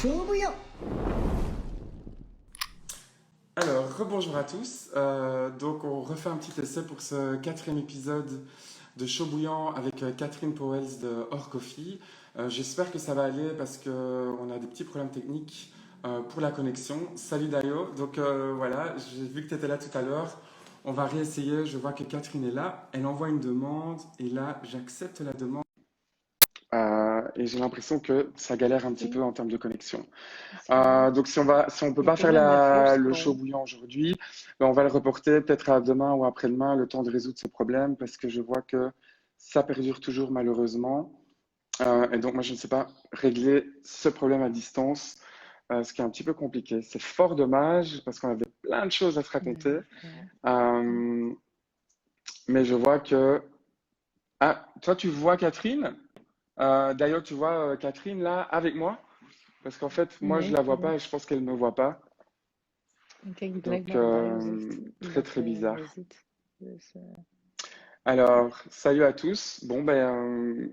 勝負よ。 Alors, rebonjour à tous. Donc, on refait un petit essai pour ce quatrième épisode de Chaud Bouillant avec Catherine Powells de Or Coffee. J'espère que ça va aller parce qu'on a des petits problèmes techniques pour la connexion. Salut Dayo. Donc, voilà, j'ai vu que tu étais là tout à l'heure. On va réessayer. Je vois que Catherine est là. Elle envoie une demande et là, j'accepte la demande. Et j'ai l'impression que ça galère un petit peu Okay, en termes de connexion. das kann Donc si on peut wir pas faire können mal first le chaud call. bouillant aujourd'hui, ben on va le reporter peut-être à demain ou après-demain, le temps de résoudre ce problème, parce que je vois que ça perdure toujours malheureusement. Et donc moi je ne sais pas régler ce problème à distance, ce qui est un petit peu compliqué. C'est fort dommage parce qu'on avait plein de choses à se raconter, Ja. Euh, mais je vois que ah toi tu vois Catherine, d'ailleurs tu vois Catherine là avec moi, parce qu'en fait moi je Nee, la vois aber pas et je pense qu'elle me voit pas. ik kijk Donc, blijkbaar Dario zegt très dat très hij bizarre. zit. Dus, Alors, salut à tous. Bon, ben,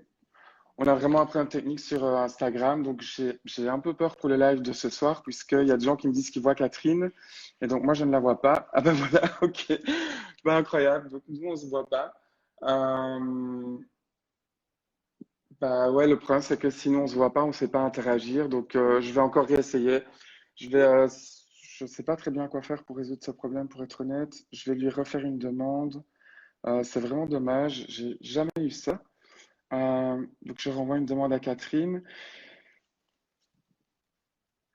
on a vraiment un problème technique sur Instagram, donc j'ai un peu peur pour le live de ce soir, puisqu'il y a des gens qui me disent qu'ils voient Catherine, et donc moi je ne la vois pas. Ah ben voilà, ok. Ben, incroyable, donc nous on se voit pas. Bah ouais, le problème c'est que sinon on se voit pas, on sait pas interagir, donc je vais encore réessayer. Je vais, je sais pas très bien quoi faire pour résoudre ce problème, pour être honnête. Je vais lui refaire une demande. C'est vraiment dommage, j'ai jamais eu ça. Donc je renvoie une demande à Catherine.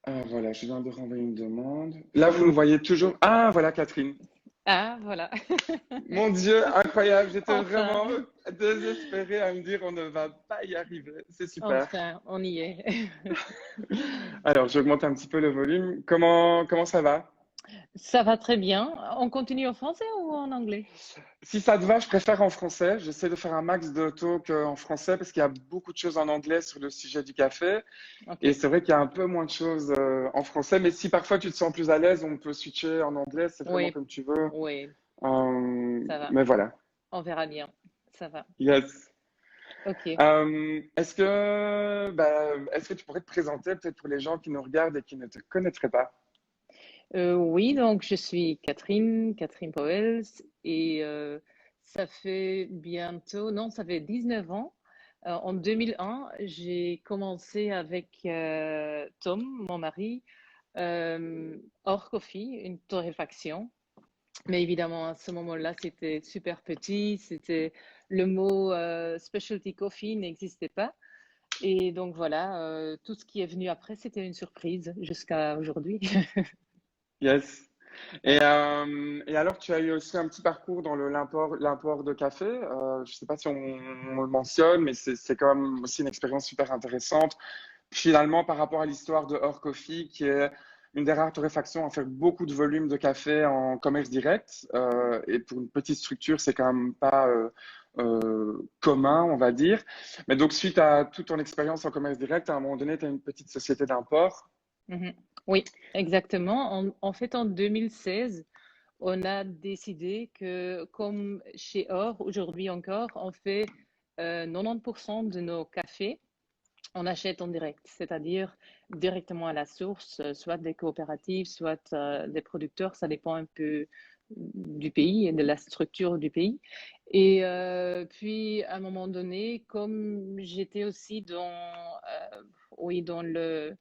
Voilà, je viens de renvoyer une demande. Là, vous me voyez toujours. Ah, voilà Catherine. Ah, voilà. Mon Dieu, incroyable. J'étais vraiment Enfin, désespérée à me dire on ne va pas y arriver. C'est super. enfin, on y est. Alors, j'augmente un petit peu le volume. Comment ça va? Ça va très bien. On continue en français ou en anglais? Si ça te va, je préfère en français. J'essaie de faire un max de talk en français parce qu'il y a beaucoup de choses en anglais sur le sujet du café. Ok, Et c'est vrai qu'il y a un peu moins de choses en français, mais si parfois tu te sens plus à l'aise, on peut switcher en anglais, c'est vraiment oui, comme tu veux. oui, ça va. Mais voilà. On verra bien. Ça va. Yes. Ok. Est-ce que tu pourrais te présenter peut-être pour les gens qui nous regardent et qui ne te connaîtraient pas? Oui, donc je suis Catherine Powels, et ça fait bientôt, non, ça fait 19 ans. En 2001, j'ai commencé avec Tom, mon mari, Hors Coffee, une torréfaction. Mais évidemment, à ce moment-là, c'était super petit, le mot specialty coffee n'existait pas. Et donc voilà, tout ce qui est venu après, c'était une surprise jusqu'à aujourd'hui. Yes. Ouais. Et alors, tu as eu aussi un petit parcours dans l'import de café. Je ne sais pas si on le mentionne, mais c'est quand même aussi une expérience super intéressante. Finalement, par rapport à l'histoire de Or Coffee, qui est une des rares torréfactions à faire beaucoup de volume de café en commerce direct. Et pour une petite structure, c'est quand même pas commun, on va dire. Mais donc, suite à toute ton expérience en commerce direct, à un moment donné, tu as une petite société d'import. Mhm. Oui, exactement. En fait, en 2016, on a décidé que, comme chez Or, aujourd'hui encore, on fait 90% de nos cafés, on achète en direct, c'est-à-dire directement à la source, soit des coopératives, soit des producteurs, ça dépend un peu du pays et de la structure du pays. Et puis, à un moment donné, comme j'étais aussi oui, dans le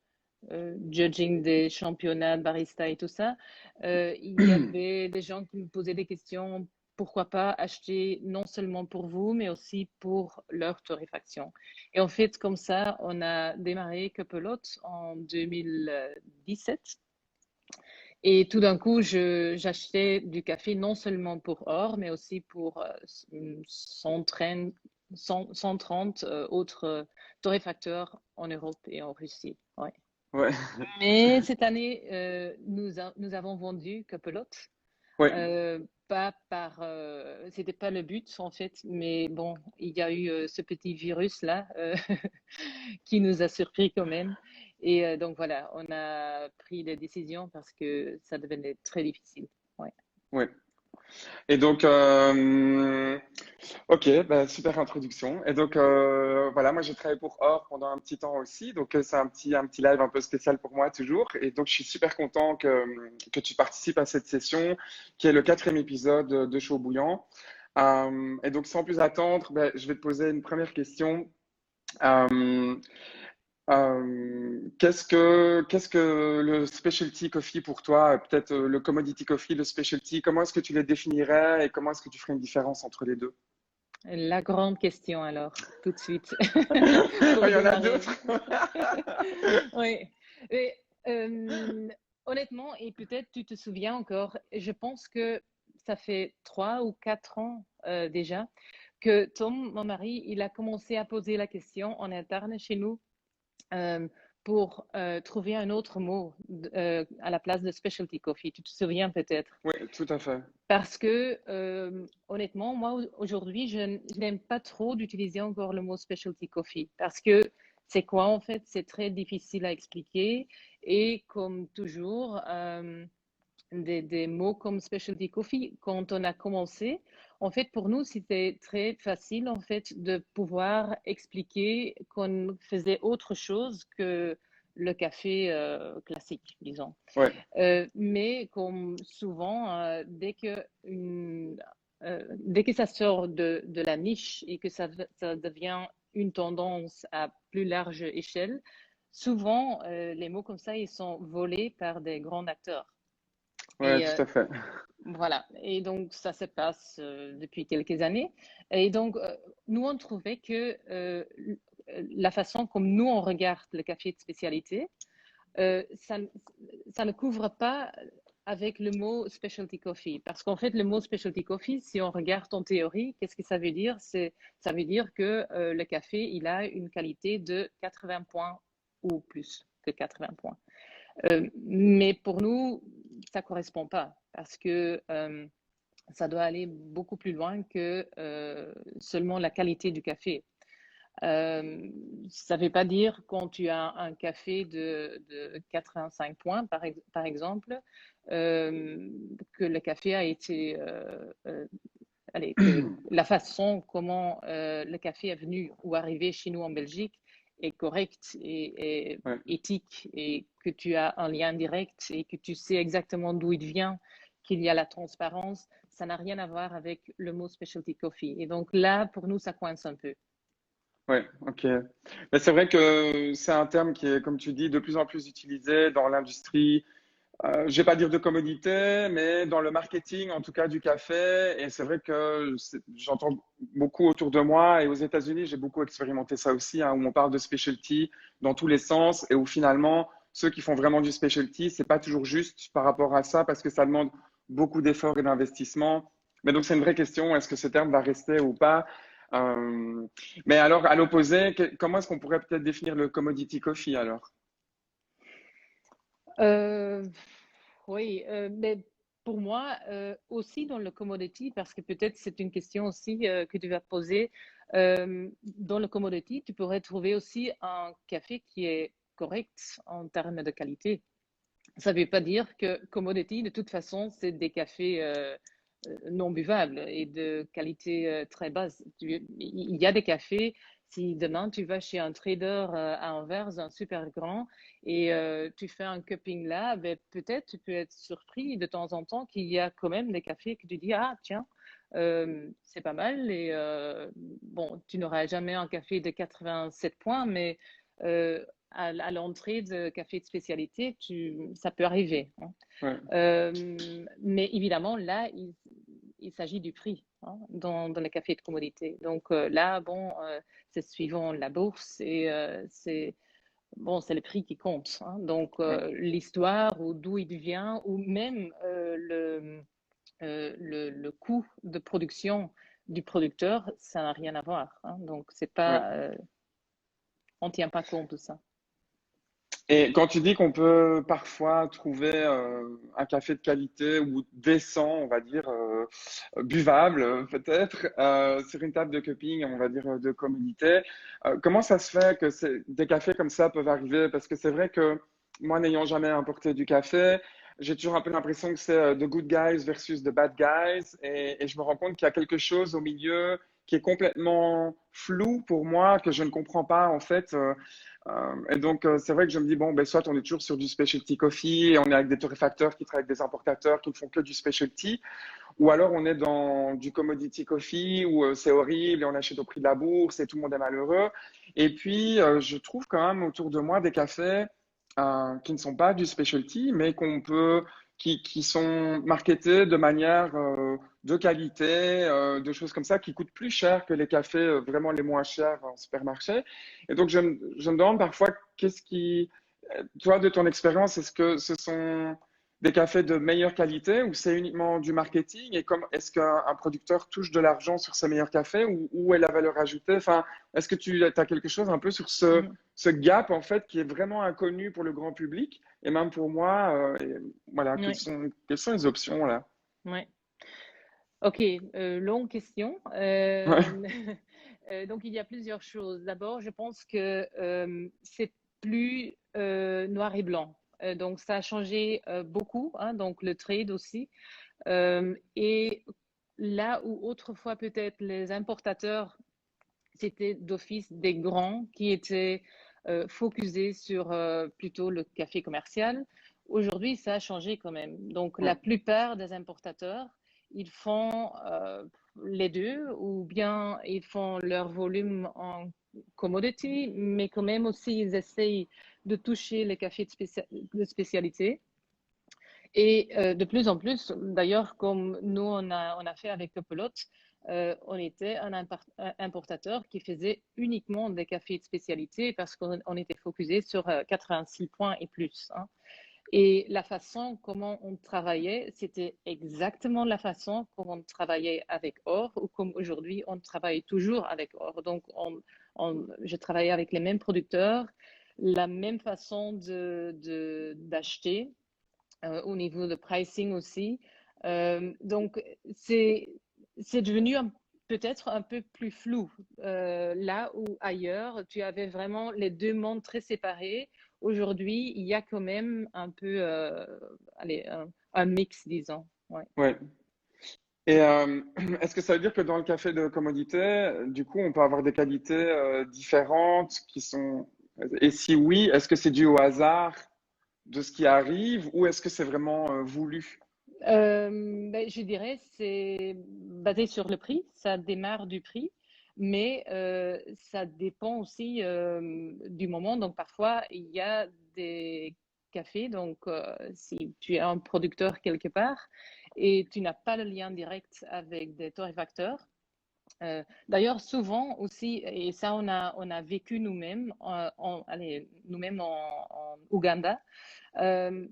judging des championnats de barista et tout ça, il y avait des gens qui me posaient des questions. Pourquoi pas acheter non seulement pour vous, mais aussi pour leur torréfaction. Et en fait, comme ça, on a démarré Couplot en 2017. Et tout d'un coup, j'achetais du café non seulement pour Or, mais aussi pour 130, 130 autres torréfacteurs en Europe et en Russie. Ouais. Ouais, Mais cette année, nous avons vendu Couplot. ouais, Pas par, c'était pas le but en fait, mais bon, il y a eu ce petit virus là qui nous a surpris quand même. Et donc voilà, on a pris des décisions parce que ça devenait très difficile. Ouais. ouais. Et donc, ok, bah, super introduction. Et donc, voilà, moi j'ai travaillé pour Or pendant un petit temps aussi. Donc, c'est un petit live un peu spécial pour moi toujours. Et donc, je suis super content que tu participes à cette session, qui est le quatrième épisode de Chaud Bouillant. Et donc, sans plus attendre, ben, je vais te poser une première question. Euh, qu'est-ce que le specialty coffee pour toi? Peut-être le commodity coffee, le specialty, comment est-ce que tu les définirais et comment est-ce que tu ferais une différence entre les deux? La grande question alors, tout de suite, Il pour y en a démarrer. d'autres. Oui. Et, honnêtement, et peut-être tu te souviens encore, je pense que ça fait 3 ou 4 ans déjà que Tom, mon mari, il a commencé à poser la question en interne chez nous euh, pour trouver un autre mot à la place de specialty coffee. Tu te souviens peut-être? Oui, tout à fait. Parce que, honnêtement, moi, aujourd'hui, je n'aime pas trop d'utiliser encore le mot specialty coffee. Parce que c'est quoi, en fait? C'est très difficile à expliquer. Et comme toujours, des mots comme specialty coffee, quand on a commencé, en fait, pour nous, c'était très facile, en fait, de pouvoir expliquer qu'on faisait autre chose que le café classique, disons. Ouais, Mais comme souvent, dès que ça sort de la niche et que ça devient une tendance à plus large échelle, souvent, les mots comme ça, ils sont volés par des grands acteurs. ouais, Et tout à fait. voilà. Et donc, ça se passe depuis quelques années. Et donc, nous, on trouvait que la façon comme nous, on regarde le café de spécialité, euh, ça, ça ne couvre pas avec le mot specialty coffee. Parce qu'en fait, le mot specialty coffee, si on regarde en théorie, qu'est-ce que ça veut dire? Ça veut dire que le café, il a une qualité de 80 points ou plus que 80 points. Mais pour nous, ça ne correspond pas parce que ça doit aller beaucoup plus loin que seulement la qualité du café. Ça ne veut pas dire quand tu as un café de 85 points, par exemple, que le café a été, allez, que la façon comment le café est venu ou arrivé chez nous en Belgique est correcte et Ouais, éthique et que tu as un lien direct et que tu sais exactement d'où il vient, qu'il y a la transparence, ça n'a rien à voir avec le mot specialty coffee. Et donc là, pour nous, ça coince un peu. ouais, ok. Mais c'est vrai que c'est un terme qui est, comme tu dis, de plus en plus utilisé dans l'industrie. Je vais pas dire de commodité, mais dans le marketing, en tout cas du café. Et c'est vrai que j'entends beaucoup autour de moi et aux États-Unis, j'ai beaucoup expérimenté ça aussi, hein, où on parle de specialty dans tous les sens et où finalement, ceux qui font vraiment du specialty, c'est pas toujours juste par rapport à ça parce que ça demande beaucoup d'efforts et d'investissement. Mais donc, c'est une vraie question, est-ce que ce terme va rester ou pas? Euh, mais alors, à l'opposé, comment est-ce qu'on pourrait peut-être définir le commodity coffee alors? Euh, oui, mais pour moi, aussi dans le commodity, parce que peut-être c'est une question aussi que tu vas poser, dans le commodity, tu pourrais trouver aussi un café qui est correct en termes de qualité. Ça ne veut pas dire que commodity, de toute façon, c'est des cafés non buvables et de qualité très basse. Il y a des cafés, si demain tu vas chez un trader à Anvers, un super grand, et tu fais un cupping là, ben, peut-être tu peux être surpris de temps en temps qu'il y a quand même des cafés que tu dis, ah tiens, c'est pas mal. Et bon, tu n'auras jamais un café de 87 points, mais à l'entrée de café de spécialité, ça peut arriver, hein. Ouais, Mais évidemment, là, il s'agit du prix, hein, dans les cafés de commodité. Donc là, bon, c'est suivant la bourse et c'est bon, c'est le prix qui compte, hein. Donc ouais, l'histoire ou d'où il vient ou même le coût de production du producteur, ça n'a rien à voir, hein. Donc c'est ouais. pas, on tient pas compte de ça. Et quand tu dis qu'on peut parfois trouver un café de qualité ou décent, on va dire, buvable peut-être, sur une table de cupping, on va dire, de commodité, comment ça se fait que des cafés comme ça peuvent arriver? Parce que c'est vrai que moi, n'ayant jamais importé du café, j'ai toujours un peu l'impression que c'est the good guys versus the bad guys. Et je me rends compte qu'il y a quelque chose au milieu qui est complètement flou pour moi, que je ne comprends pas en fait. Et donc, c'est vrai que je me dis, bon, ben, soit on est toujours sur du specialty coffee et on est avec des torréfacteurs qui travaillent avec des importateurs qui ne font que du specialty, ou alors on est dans du commodity coffee où c'est horrible et on achète au prix de la bourse et tout le monde est malheureux. Et puis, je trouve quand même autour de moi des cafés qui ne sont pas du specialty, mais qui sont marketés de manière de qualité, de choses comme ça, qui coûtent plus cher que les cafés vraiment les moins chers en supermarché. Et donc, je me demande parfois, toi, de ton expérience, est-ce que ce sont des cafés de meilleure qualité ou c'est uniquement du marketing? Et est-ce qu'un producteur touche de l'argent sur ces meilleurs cafés ou où est la valeur ajoutée? Enfin, est-ce que tu as quelque chose un peu sur Mhm. ce gap en fait qui est vraiment inconnu pour le grand public et même pour moi? Et voilà, Oui, quelles sont les options là? oui. Ok, longue question. Ouais, Donc, il y a plusieurs choses. D'abord, je pense que c'est plus noir et blanc. Donc, ça a changé beaucoup, hein, donc le trade aussi. Et là où autrefois peut-être les importateurs, c'était d'office des grands qui étaient focusés sur plutôt le café commercial. Aujourd'hui, ça a changé quand même. Donc, ouais, la plupart des importateurs, ils font les deux, ou bien ils font leur volume en commodity, mais quand même aussi, ils essayent de toucher les cafés de spécialité. Et de plus en plus, d'ailleurs, comme nous, on a fait avec Copelote, on était un importateur qui faisait uniquement des cafés de spécialité parce qu'on était focusé sur 86 points et plus, hein. Et la façon comment on travaillait, c'était exactement la façon comment on travaillait avec Or ou comme aujourd'hui on travaille toujours avec Or. Donc, je travaillais avec les mêmes producteurs, la même façon d'acheter au niveau de pricing aussi. Donc, c'est, c'est devenu peut-être un peu plus flou. Là où ailleurs, tu avais vraiment les deux mondes très séparés. Aujourd'hui, il y a quand même un peu allez, un mix, disons. Ouais. ouais. Et est-ce que ça veut dire que dans le café de commodité, du coup, on peut avoir des qualités différentes qui sont... Et si oui, est-ce que c'est dû au hasard de ce qui arrive ou est-ce que c'est vraiment voulu? Ben, je dirais c'est basé sur le prix, ça démarre du prix, mais ça dépend aussi du moment. Donc parfois, il y a des cafés, donc si tu es un producteur quelque part et tu n'as pas le lien direct avec des torréfacteurs. D'ailleurs, souvent aussi, et ça on a vécu nous-mêmes, allez, nous-mêmes en Ouganda,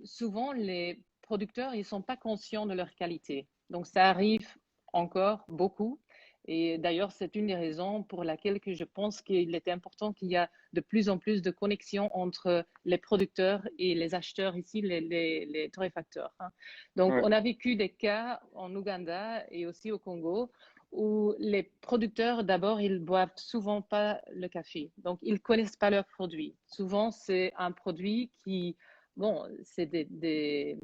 souvent, les producteurs, ils ne sont pas conscients de leur qualité. Donc, ça arrive encore beaucoup. Et d'ailleurs, c'est une des raisons pour laquelle que je pense qu'il est important qu'il y a de plus en plus de connexions entre les producteurs et les acheteurs ici, les torréfacteurs, hein. Donc, Ouais, on a vécu des cas en Ouganda et aussi au Congo où les producteurs, d'abord, ils boivent souvent pas le café. Donc, ils connaissent pas leur produit. Souvent, c'est un produit qui bon, c'est des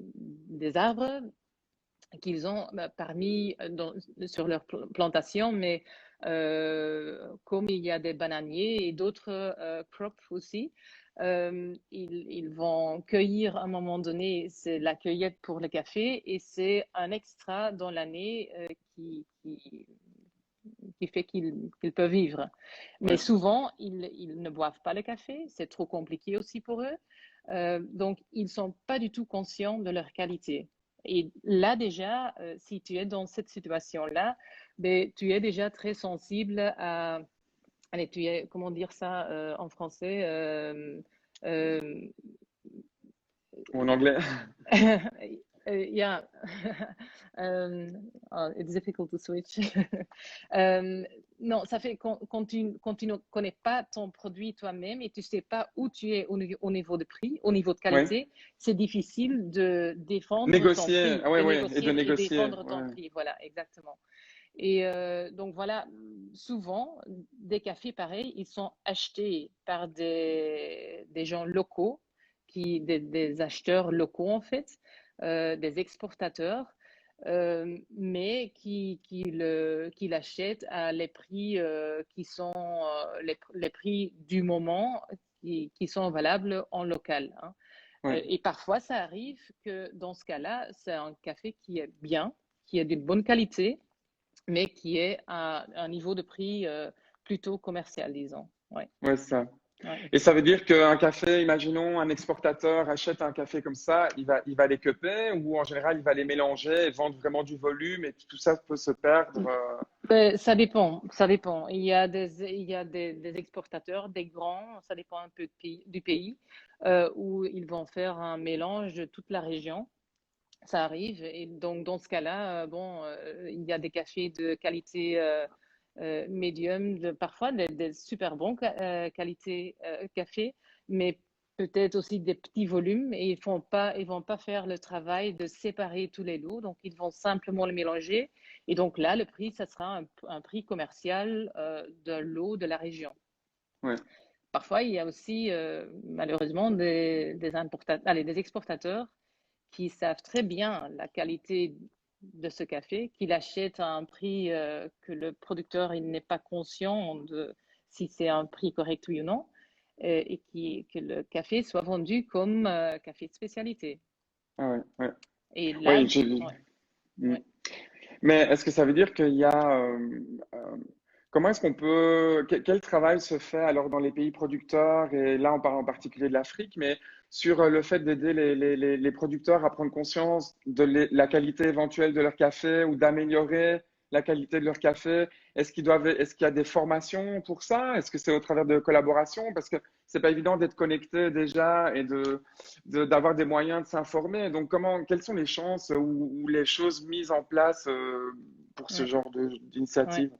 arbres qu'ils ont parmi sur leur plantation, mais comme il y a des bananiers et d'autres crops aussi, ils vont cueillir à un moment donné, c'est la cueillette pour le café et c'est un extra dans l'année qui fait qu'ils peuvent vivre. Mais ouais, souvent, ils ne boivent pas le café, c'est trop compliqué aussi pour eux. Donc, ils ne sont pas du tout conscients de leur qualité. Et là déjà, si tu es dans cette situation-là, ben, tu es déjà très sensible à... Allez, tu es, comment dire ça en français euh, ou en anglais. yeah. Oh, it's difficult to switch. Euh, non, ça fait quand tu ne connais pas ton produit toi-même et tu ne sais pas où tu es au niveau de prix, au niveau de Ouais. qualité, c'est difficile de défendre ton Négocier, prix, ah ouais, de ouais, et de négocier et négocier. défendre ton Ouais, prix. Voilà, exactement. Et donc voilà, souvent, des cafés pareils, ils sont achetés par des gens locaux, des acheteurs locaux en fait. des exportateurs, mais qui l'achètent à les prix qui sont les prix du moment qui sont valables en local, hein. Ouais. Et parfois, ça arrive que dans ce cas-là, c'est un café qui est bien, qui est de bonne qualité, mais qui est à un niveau de prix plutôt commercial, disons. Ouais, Ouais, c'est ça. ouais. Et ça veut dire qu'un café, imaginons un exportateur achète un café comme ça, il va les cuper ou en général il va les mélanger et vendre vraiment du volume et tout ça peut se perdre. Ben, ça dépend, ça dépend. Il y a des exportateurs, des grands, ça dépend un peu du pays, où ils vont faire un mélange de toute la région. Ça arrive. Et donc, dans ce cas-là, bon, il y a des cafés de qualité médium, parfois des super bons qualités café, mais peut-être aussi des petits volumes. Et ils vont pas faire le travail de séparer tous les lots. Donc, ils vont simplement le mélanger. Et donc là, le prix, ça sera un prix commercial de lot de la région. Ouais, Parfois, il y a aussi, malheureusement, des exportateurs qui savent très bien la qualité de ce café, qui l'achètent à un prix que le producteur il n'est pas conscient de si c'est un prix correct oui ou non, et que le café soit vendu comme café de spécialité. ah ouais, ouais. Et là, Oui, ouais, hmm. ouais. Mais est-ce que ça veut dire qu'il y a euh, comment est-ce qu'on peut quel travail se fait alors dans les pays producteurs et là on parle en particulier de l'Afrique, mais sur le fait d'aider les producteurs à prendre conscience de la qualité éventuelle de leur café ou d'améliorer la qualité de leur café? Est-ce qu'il y a des formations pour ça? Est-ce que c'est au travers de collaborations? Parce que c'est pas évident d'être connecté déjà et d'avoir des moyens de s'informer. Donc, quelles sont les chances ou les choses mises en place pour ce Ouais, genre ouais, d'initiative?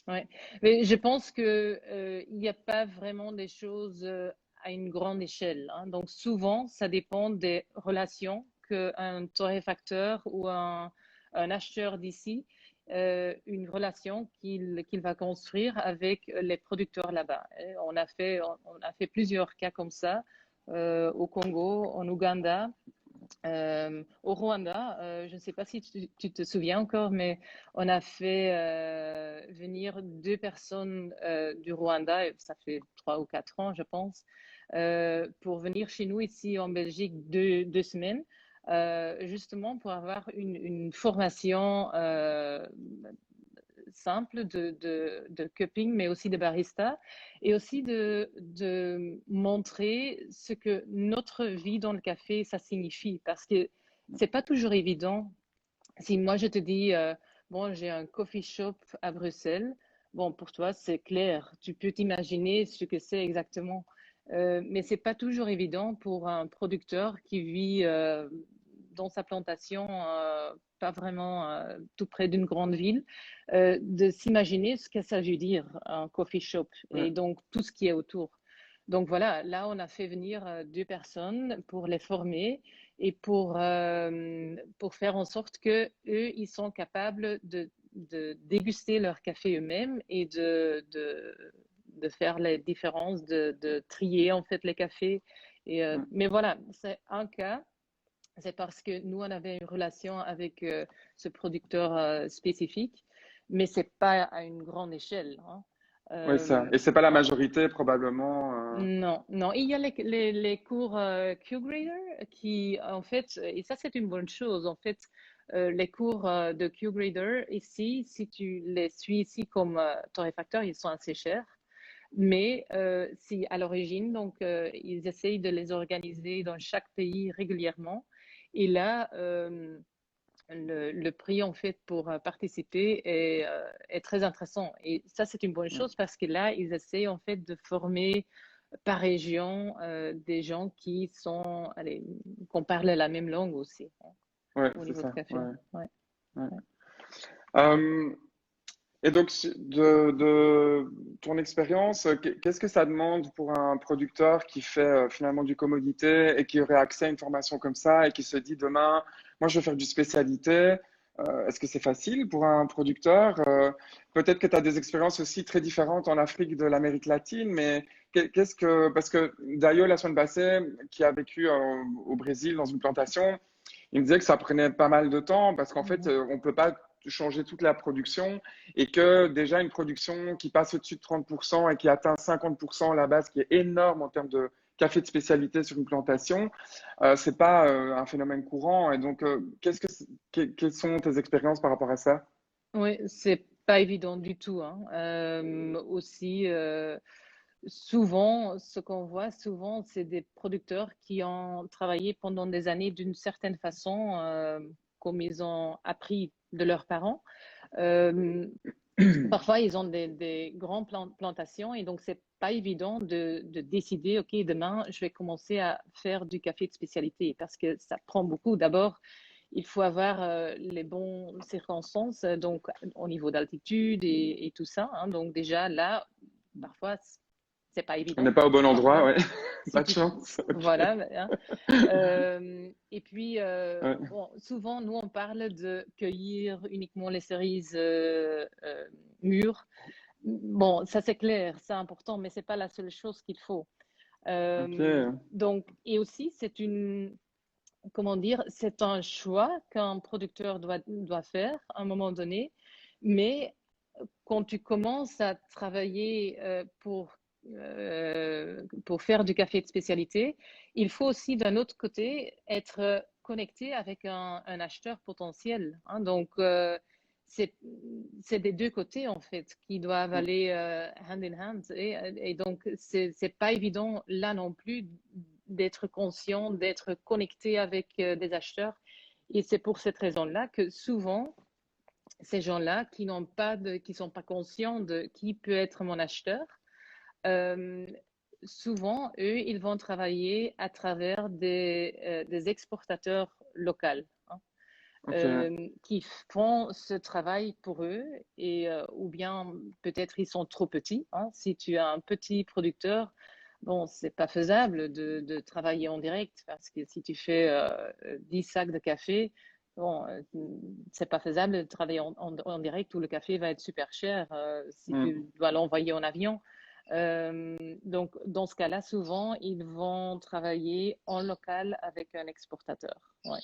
ouais. Mais je pense que il n'y a pas vraiment des choses à une grande échelle, hein. Donc souvent, ça dépend des relations qu'un torréfacteur ou un acheteur d'ici, une relation qu'il va construire avec les producteurs là-bas. Et on a fait plusieurs cas comme ça au Congo, en Ouganda. Au Rwanda, je ne sais pas si tu te souviens encore, mais on a fait venir deux personnes du Rwanda, et ça fait 3 ou 4 ans, je pense, pour venir chez nous ici en Belgique 2 semaines, justement pour avoir une formation simple de cupping, mais aussi de barista, et aussi de montrer ce que notre vie dans le café, ça signifie. Parce que c'est pas toujours évident. Si moi je te dis, bon, j'ai un coffee shop à Bruxelles, bon, pour toi, c'est clair. Tu peux t'imaginer ce que c'est exactement. Mais c'est pas toujours évident pour un producteur qui vit dans sa plantation, pas vraiment tout près d'une grande ville, de s'imaginer ce que ça veut dire un coffee shop Ouais, et donc tout ce qui est autour. Donc voilà, là on a fait venir deux personnes pour les former et pour faire en sorte que eux ils sont capables de déguster leur café eux-mêmes et de faire les différences, de trier en fait les cafés. Et, ouais. mais voilà, c'est un cas. C'est parce que nous, on avait une relation avec ce producteur spécifique, mais c'est pas à une grande échelle, hein. Ouais, ça. Euh, Et c'est pas la ouais. majorité probablement. Non, non. Il y a les cours Q-Grader qui, en fait, et ça c'est une bonne chose, en fait, les cours de Q-Grader ici, si tu les suis ici comme torréfacteur, ils sont assez chers. Mais si à l'origine, donc ils essayent de les organiser dans chaque pays régulièrement. Et là, le prix en fait pour participer est très intéressant. Et ça, c'est une bonne Ouais, chose parce que là, ils essayent en fait de former par région des gens qui sont, allez, qu'on parle la même langue aussi, hein, ouais, au c'est niveau de ça. café. Ouais, Ouais, ouais. ouais. Euh, Et donc, de ton expérience, qu'est-ce que ça demande pour un producteur qui fait finalement du commodité et qui aurait accès à une formation comme ça et qui se dit demain, moi je veux faire du spécialité, est-ce que c'est facile pour un producteur? Peut-être que tu as des expériences aussi très différentes en Afrique de l'Amérique latine, mais parce que Dayo, la semaine passée, qui a vécu au Brésil dans une plantation, il me disait que ça prenait pas mal de temps parce qu'en fait, Mhm. on peut pas changer toute la production et que déjà une production qui passe au-dessus de 30% et qui atteint 50% à la base, qui est énorme en termes de café de spécialité sur une plantation, c'est pas un phénomène courant. Et donc, quelles sont tes expériences par rapport à ça? Oui, c'est pas évident du tout, hein. Aussi, souvent, ce qu'on voit souvent, c'est des producteurs qui ont travaillé pendant des années d'une certaine façon, comme ils ont appris de leurs parents. Euh, Parfois, ils ont des grandes plantations et donc c'est pas évident de décider, OK, demain, je vais commencer à faire du café de spécialité parce que ça prend beaucoup. D'abord, il faut avoir les bonnes circonstances, donc au niveau d'altitude et tout ça, hein. Donc déjà là, parfois, c'est pas On n'est évident. pas au bon endroit, Parfois, ouais. si Pas de tu, chance. Ok. voilà, hein. Et puis, Ouais. bon, souvent, nous, on parle de cueillir uniquement les cerises mûres. Bon, ça c'est clair, c'est important, mais c'est pas la seule chose qu'il faut. Ok. Donc, et aussi, comment dire, c'est un choix qu'un producteur doit faire à un moment donné, mais quand tu commences à travailler pour faire du café de spécialité, il faut aussi d'un autre côté être connecté avec un acheteur potentiel, hein. Donc, c'est, c'est des deux côtés en fait qui doivent aller hand in hand. Et donc, c'est pas évident là non plus d'être conscient, d'être connecté avec des acheteurs. Et c'est pour cette raison-là que souvent, ces gens-là qui sont pas conscients de qui peut être mon acheteur, euh, souvent, eux, ils vont travailler à travers des exportateurs locaux, hein, Ok. qui font ce travail pour eux et ou bien peut-être ils sont trop petits, hein. Si tu as un petit producteur, bon, c'est pas faisable de travailler en direct parce que si tu fais 10 sacs de café, bon, c'est pas faisable de travailler en direct où le café va être super cher si tu Hmm. dois l'envoyer en avion. Donc, dans ce cas-là, souvent, ils vont travailler en local avec un exportateur. Ouais.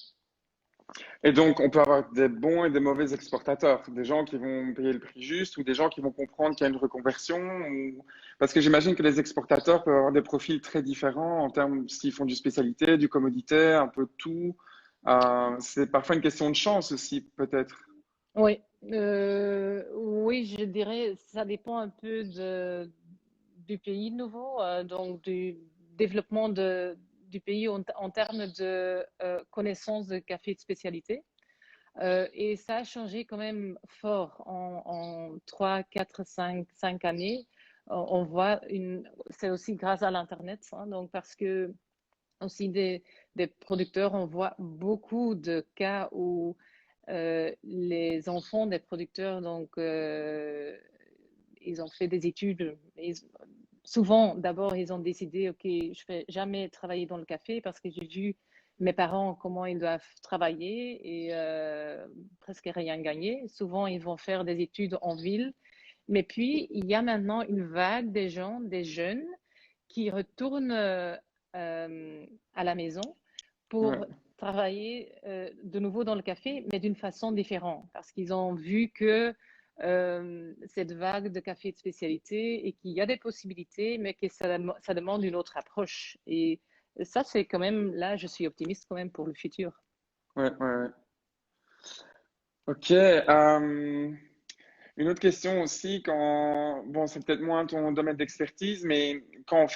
Et donc, on peut avoir des bons et des mauvais exportateurs, des gens qui vont payer le prix juste ou des gens qui vont comprendre qu'il y a une reconversion. Parce que j'imagine que les exportateurs peuvent avoir des profils très différents en termes s'ils font du spécialité, du commodité, un peu de tout. C'est parfois une question de chance aussi, peut-être. Oui, oui, je dirais, ça dépend un peu du pays de nouveau, donc du développement du pays en termes de connaissance de café de spécialité. Et ça a changé quand même fort en 3, 4, 5 années. On voit c'est aussi grâce à l'Internet, hein, donc parce que aussi des producteurs, on voit beaucoup de cas où les enfants des producteurs, donc, ils ont fait des études. Souvent, d'abord, ils ont décidé, OK, je ne vais jamais travailler dans le café parce que j'ai vu mes parents comment ils doivent travailler et presque rien gagner. Souvent, ils vont faire des études en ville. Mais puis, il y a maintenant une vague des gens, des jeunes, qui retournent à la maison Ouais, pour travailler de nouveau dans le café, mais d'une façon différente, parce qu'ils ont vu que cette vague de café de spécialité et qu'il y a des possibilités, mais que ça demande une autre approche. Et ça, c'est quand même, là, je suis optimiste quand même pour le futur. ouais, ouais, ouais. Ok. Une autre question aussi, bon, c'est peut-être moins ton domaine d'expertise, mais quand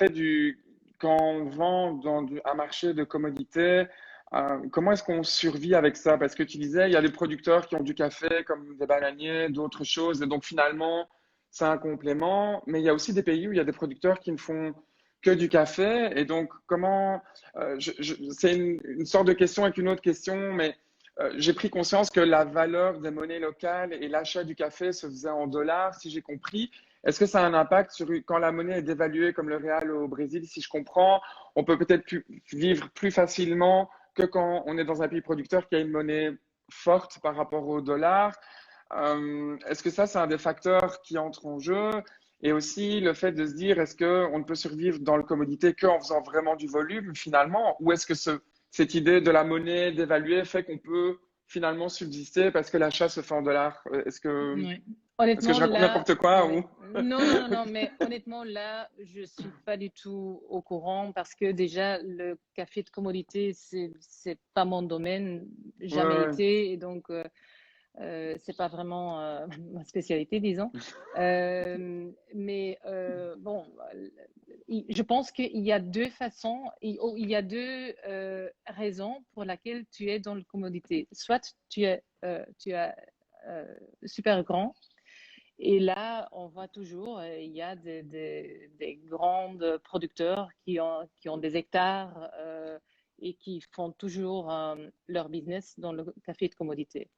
on vend un marché de commodités, comment est-ce qu'on survit avec ça? Parce que tu disais, il y a des producteurs qui ont du café comme des bananiers, d'autres choses, et donc finalement, c'est un complément, mais il y a aussi des pays où il y a des producteurs qui ne font que du café, et donc c'est une sorte de question avec une autre question, mais j'ai pris conscience que la valeur des monnaies locales et l'achat du café se faisait en dollars, si j'ai compris. Est-ce que ça a un impact sur quand la monnaie est dévaluée comme le réal au Brésil, si je comprends, on peut peut-être vivre plus facilement que quand on est dans un pays producteur qui a une monnaie forte par rapport au dollar. Est-ce que ça, c'est un des facteurs qui entre en jeu? Et aussi le fait de se dire, est-ce qu'on ne peut survivre dans le commodité qu'en faisant vraiment du volume finalement, ou est-ce que cette idée de la monnaie dévaluée fait qu'on peut finalement subsister parce que l'achat se fait en dollars. Ouais. Est-ce que Honnêtement, je raconte là, n'importe quoi ouais. ou? Non, non, non, non, mais honnêtement, là, je suis pas du tout au courant parce que déjà, le café de commodité, c'est pas mon domaine, Ouais, jamais ouais. été, et donc, c'est pas vraiment ma spécialité, disons. Mais bon, je pense qu'il y a deux façons, il y a deux raisons pour lesquelles tu es dans le commodité. Soit tu es super grand, et là, on voit toujours, il y a des grands producteurs qui ont des hectares et qui font toujours leur business dans le café de commodité.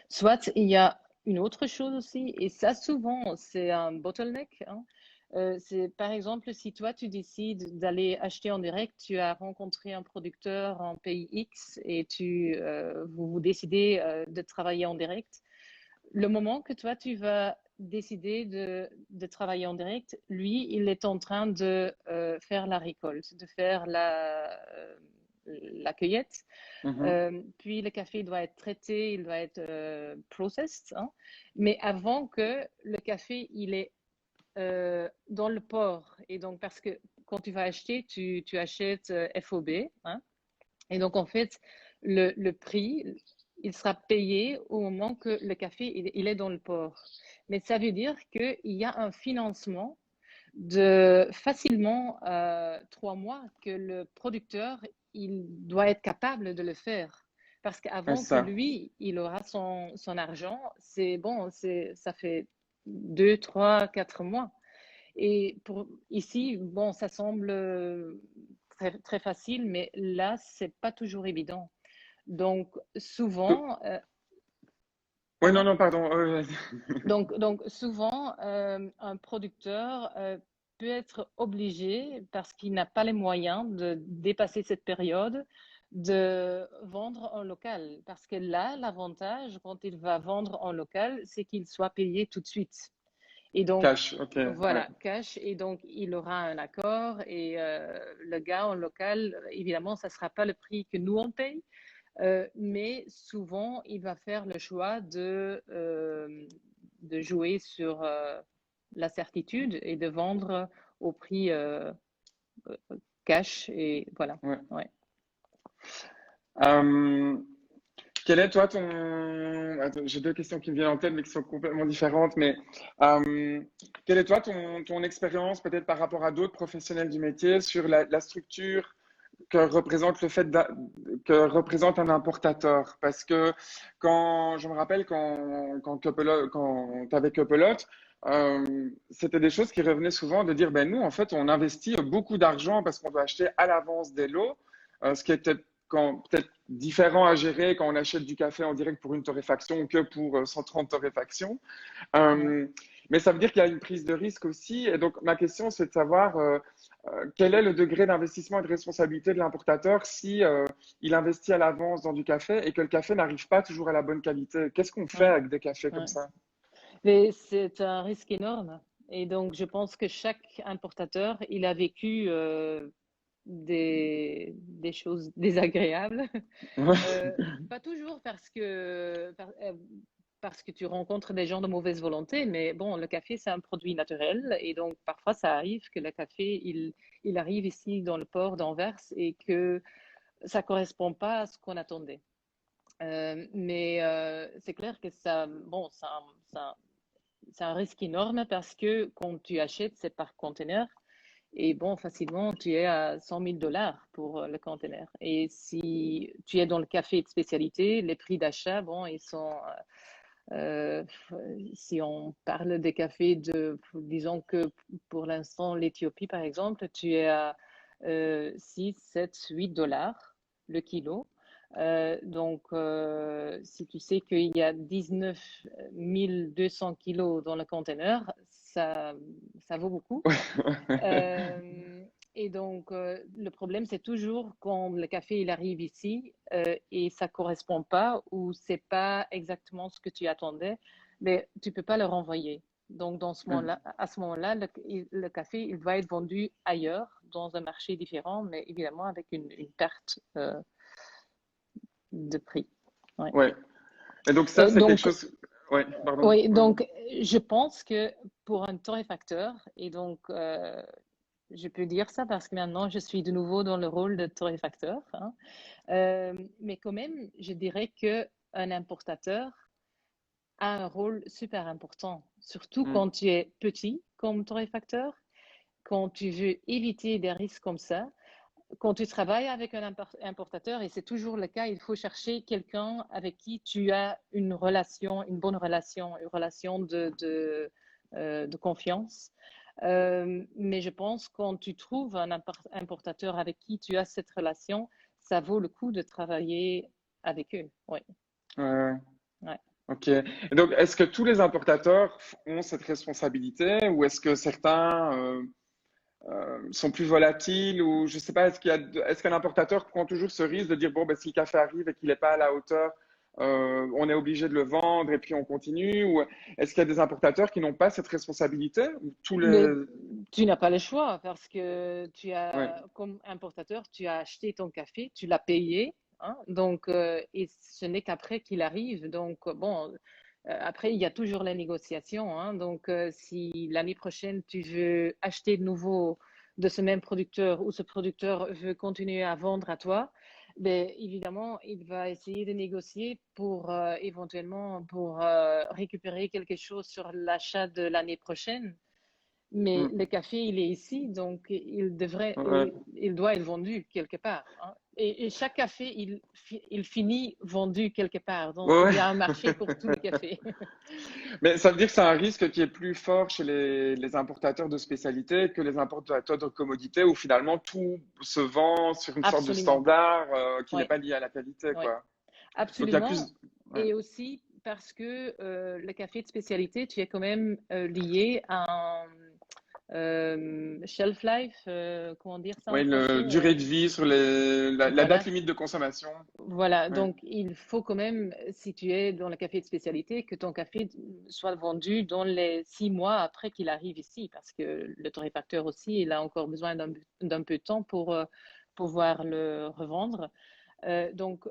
Soit il y a une autre chose aussi, et ça souvent c'est un bottleneck, hein. C'est par exemple si toi tu décides d'aller acheter en direct, tu as rencontré un producteur en pays X et vous décidez de travailler en direct. Le moment que toi tu vas décider de travailler en direct, lui il est en train de faire la récolte, de faire la cueillette. Mhm. Puis le café doit être traité, il doit être processed, hein. Mais avant que le café il est dans le port, et donc parce que quand tu vas acheter, tu achètes FOB, hein. Et donc en fait le prix il sera payé au moment que le café il est dans le port. Mais ça veut dire qu'il y a un financement de facilement 3 mois que le producteur il doit être capable de le faire. Parce Ouais, qu'avant que ça. lui, il aura son argent, c'est bon, ça fait 2, 3, 4 mois. Et pour ici, bon, ça semble très, très facile, mais là, c'est pas toujours évident. Donc, souvent, Oui, non, pardon? non, pardon. Donc souvent, un producteur peut être obligé, parce qu'il n'a pas les moyens de dépasser cette période, de vendre en local. Parce que là, l'avantage, quand il va vendre en local, c'est qu'il soit payé tout de suite. Et donc, Cash, ok, ouais. voilà, cash. Et donc, il aura un accord. Et le gars en local, évidemment, ça ne sera pas le prix que nous, on paye. Mais souvent, il va faire le choix de jouer sur la certitude et de vendre au prix cash. Et voilà. Ouais. Ouais. Euh, Quel est toi ton... Attends, j'ai deux questions qui me viennent en tête mais qui sont complètement différentes. Mais quelle est toi ton expérience peut-être par rapport à d'autres professionnels du métier sur la structure que représente le fait que représente un importateur? Parce que quand je me rappelle quand tu avais Copelote, c'était des choses qui revenaient souvent de dire ben nous en fait on investit beaucoup d'argent parce qu'on doit acheter à l'avance des lots, ce qui est peut-être différent à gérer quand on achète du café en direct pour une torréfaction que pour 130 torréfactions. Ouais. Euh, mais ça veut dire qu'il y a une prise de risque aussi. Et donc, ma question, c'est de savoir quel est le degré d'investissement et de responsabilité de l'importateur si il investit à l'avance dans du café et que le café n'arrive pas toujours à la bonne qualité. Qu'est-ce qu'on fait Ouais. avec des cafés comme Ouais. ça? Mais c'est un risque énorme. Et donc, je pense que chaque importateur, il a vécu des choses désagréables. Euh, Pas toujours parce que tu rencontres des gens de mauvaise volonté, mais bon, le café, c'est un produit naturel. Et donc, parfois, ça arrive que le café, il arrive ici dans le port d'Anvers et que ça ne correspond pas à ce qu'on attendait. Mais c'est clair que ça, bon, c'est un risque énorme parce que quand tu achètes, c'est par conteneur. Et bon, facilement, tu es à 100 000 $ pour le conteneur. Et si tu es dans le café de spécialité, les prix d'achat, bon, ils sont, euh, si on parle des cafés disons que pour l'instant, l'Éthiopie, par exemple, tu es à 6, 7, 8 $ le kilo. Donc, si tu sais qu'il y a 19 200 kilos dans le conteneur, ça vaut beaucoup. Euh, et donc, le problème, c'est toujours quand le café il arrive ici et ça correspond pas ou c'est pas exactement ce que tu attendais, mais tu peux pas le renvoyer. Donc, Mm. à ce moment-là, le café, il va être vendu ailleurs, dans un marché différent, mais évidemment avec une perte de prix. Ouais. Ouais. Et donc ça, Et c'est quelque donc, chose. Ouais, pardon. oui, Ouais. donc je pense que pour un torréfacteur, et donc je peux dire ça parce que maintenant je suis de nouveau dans le rôle de torréfacteur, hein, mais quand même, je dirais que un importateur a un rôle super important, surtout Mm. quand tu es petit comme torréfacteur, quand tu veux éviter des risques comme ça. Quand tu travailles avec un importateur, et c'est toujours le cas, il faut chercher quelqu'un avec qui tu as une relation, une bonne relation, une relation de confiance. Mais je pense que quand tu trouves un importateur avec qui tu as cette relation, ça vaut le coup de travailler avec eux. Oui, Ouais, ouais. ouais. Ok. Et donc, est-ce que tous les importateurs ont cette responsabilité ou est-ce que certains sont plus volatiles ou je sais pas, est-ce qu'un importateur prend toujours ce risque de dire bon, ben, si le café arrive et qu'il n'est pas à la hauteur, on est obligé de le vendre et puis on continue ou est-ce qu'il y a des importateurs qui n'ont pas cette responsabilité ou tous les. Mais tu n'as pas le choix parce que Ouais. comme importateur, tu as acheté ton café, tu l'as payé, hein, donc, et ce n'est qu'après qu'il arrive. Donc, bon, après, il y a toujours la négociation, hein, donc, si l'année prochaine, tu veux acheter de nouveau de ce même producteur ou ce producteur veut continuer à vendre à toi, ben, évidemment, il va essayer de négocier pour éventuellement pour récupérer quelque chose sur l'achat de l'année prochaine. Mais Mm. le café, il est ici, donc Ouais. il doit être vendu quelque part, hein. Et chaque café, il finit vendu quelque part. Donc, Ouais, il ouais. y a un marché pour tous les cafés. Mais ça veut dire que c'est un risque qui est plus fort chez les importateurs de spécialité que les importateurs de commodités où finalement tout se vend sur une sorte de Absolument. standard qui n'est Oui, pas lié à la qualité, oui, quoi. Donc il y a absolument. plus. Ouais. Et aussi parce que le café de spécialité, tu es quand même lié à un shelf life, comment dire ça en Oui, le français? durée de vie sur la date Voilà. limite de consommation. Voilà, Ouais. donc il faut quand même, si tu es dans le café de spécialité, que ton café soit vendu dans les 6 mois après qu'il arrive ici, parce que le torréfacteur aussi, il a encore besoin d'un peu de temps pour pouvoir le revendre. Donc,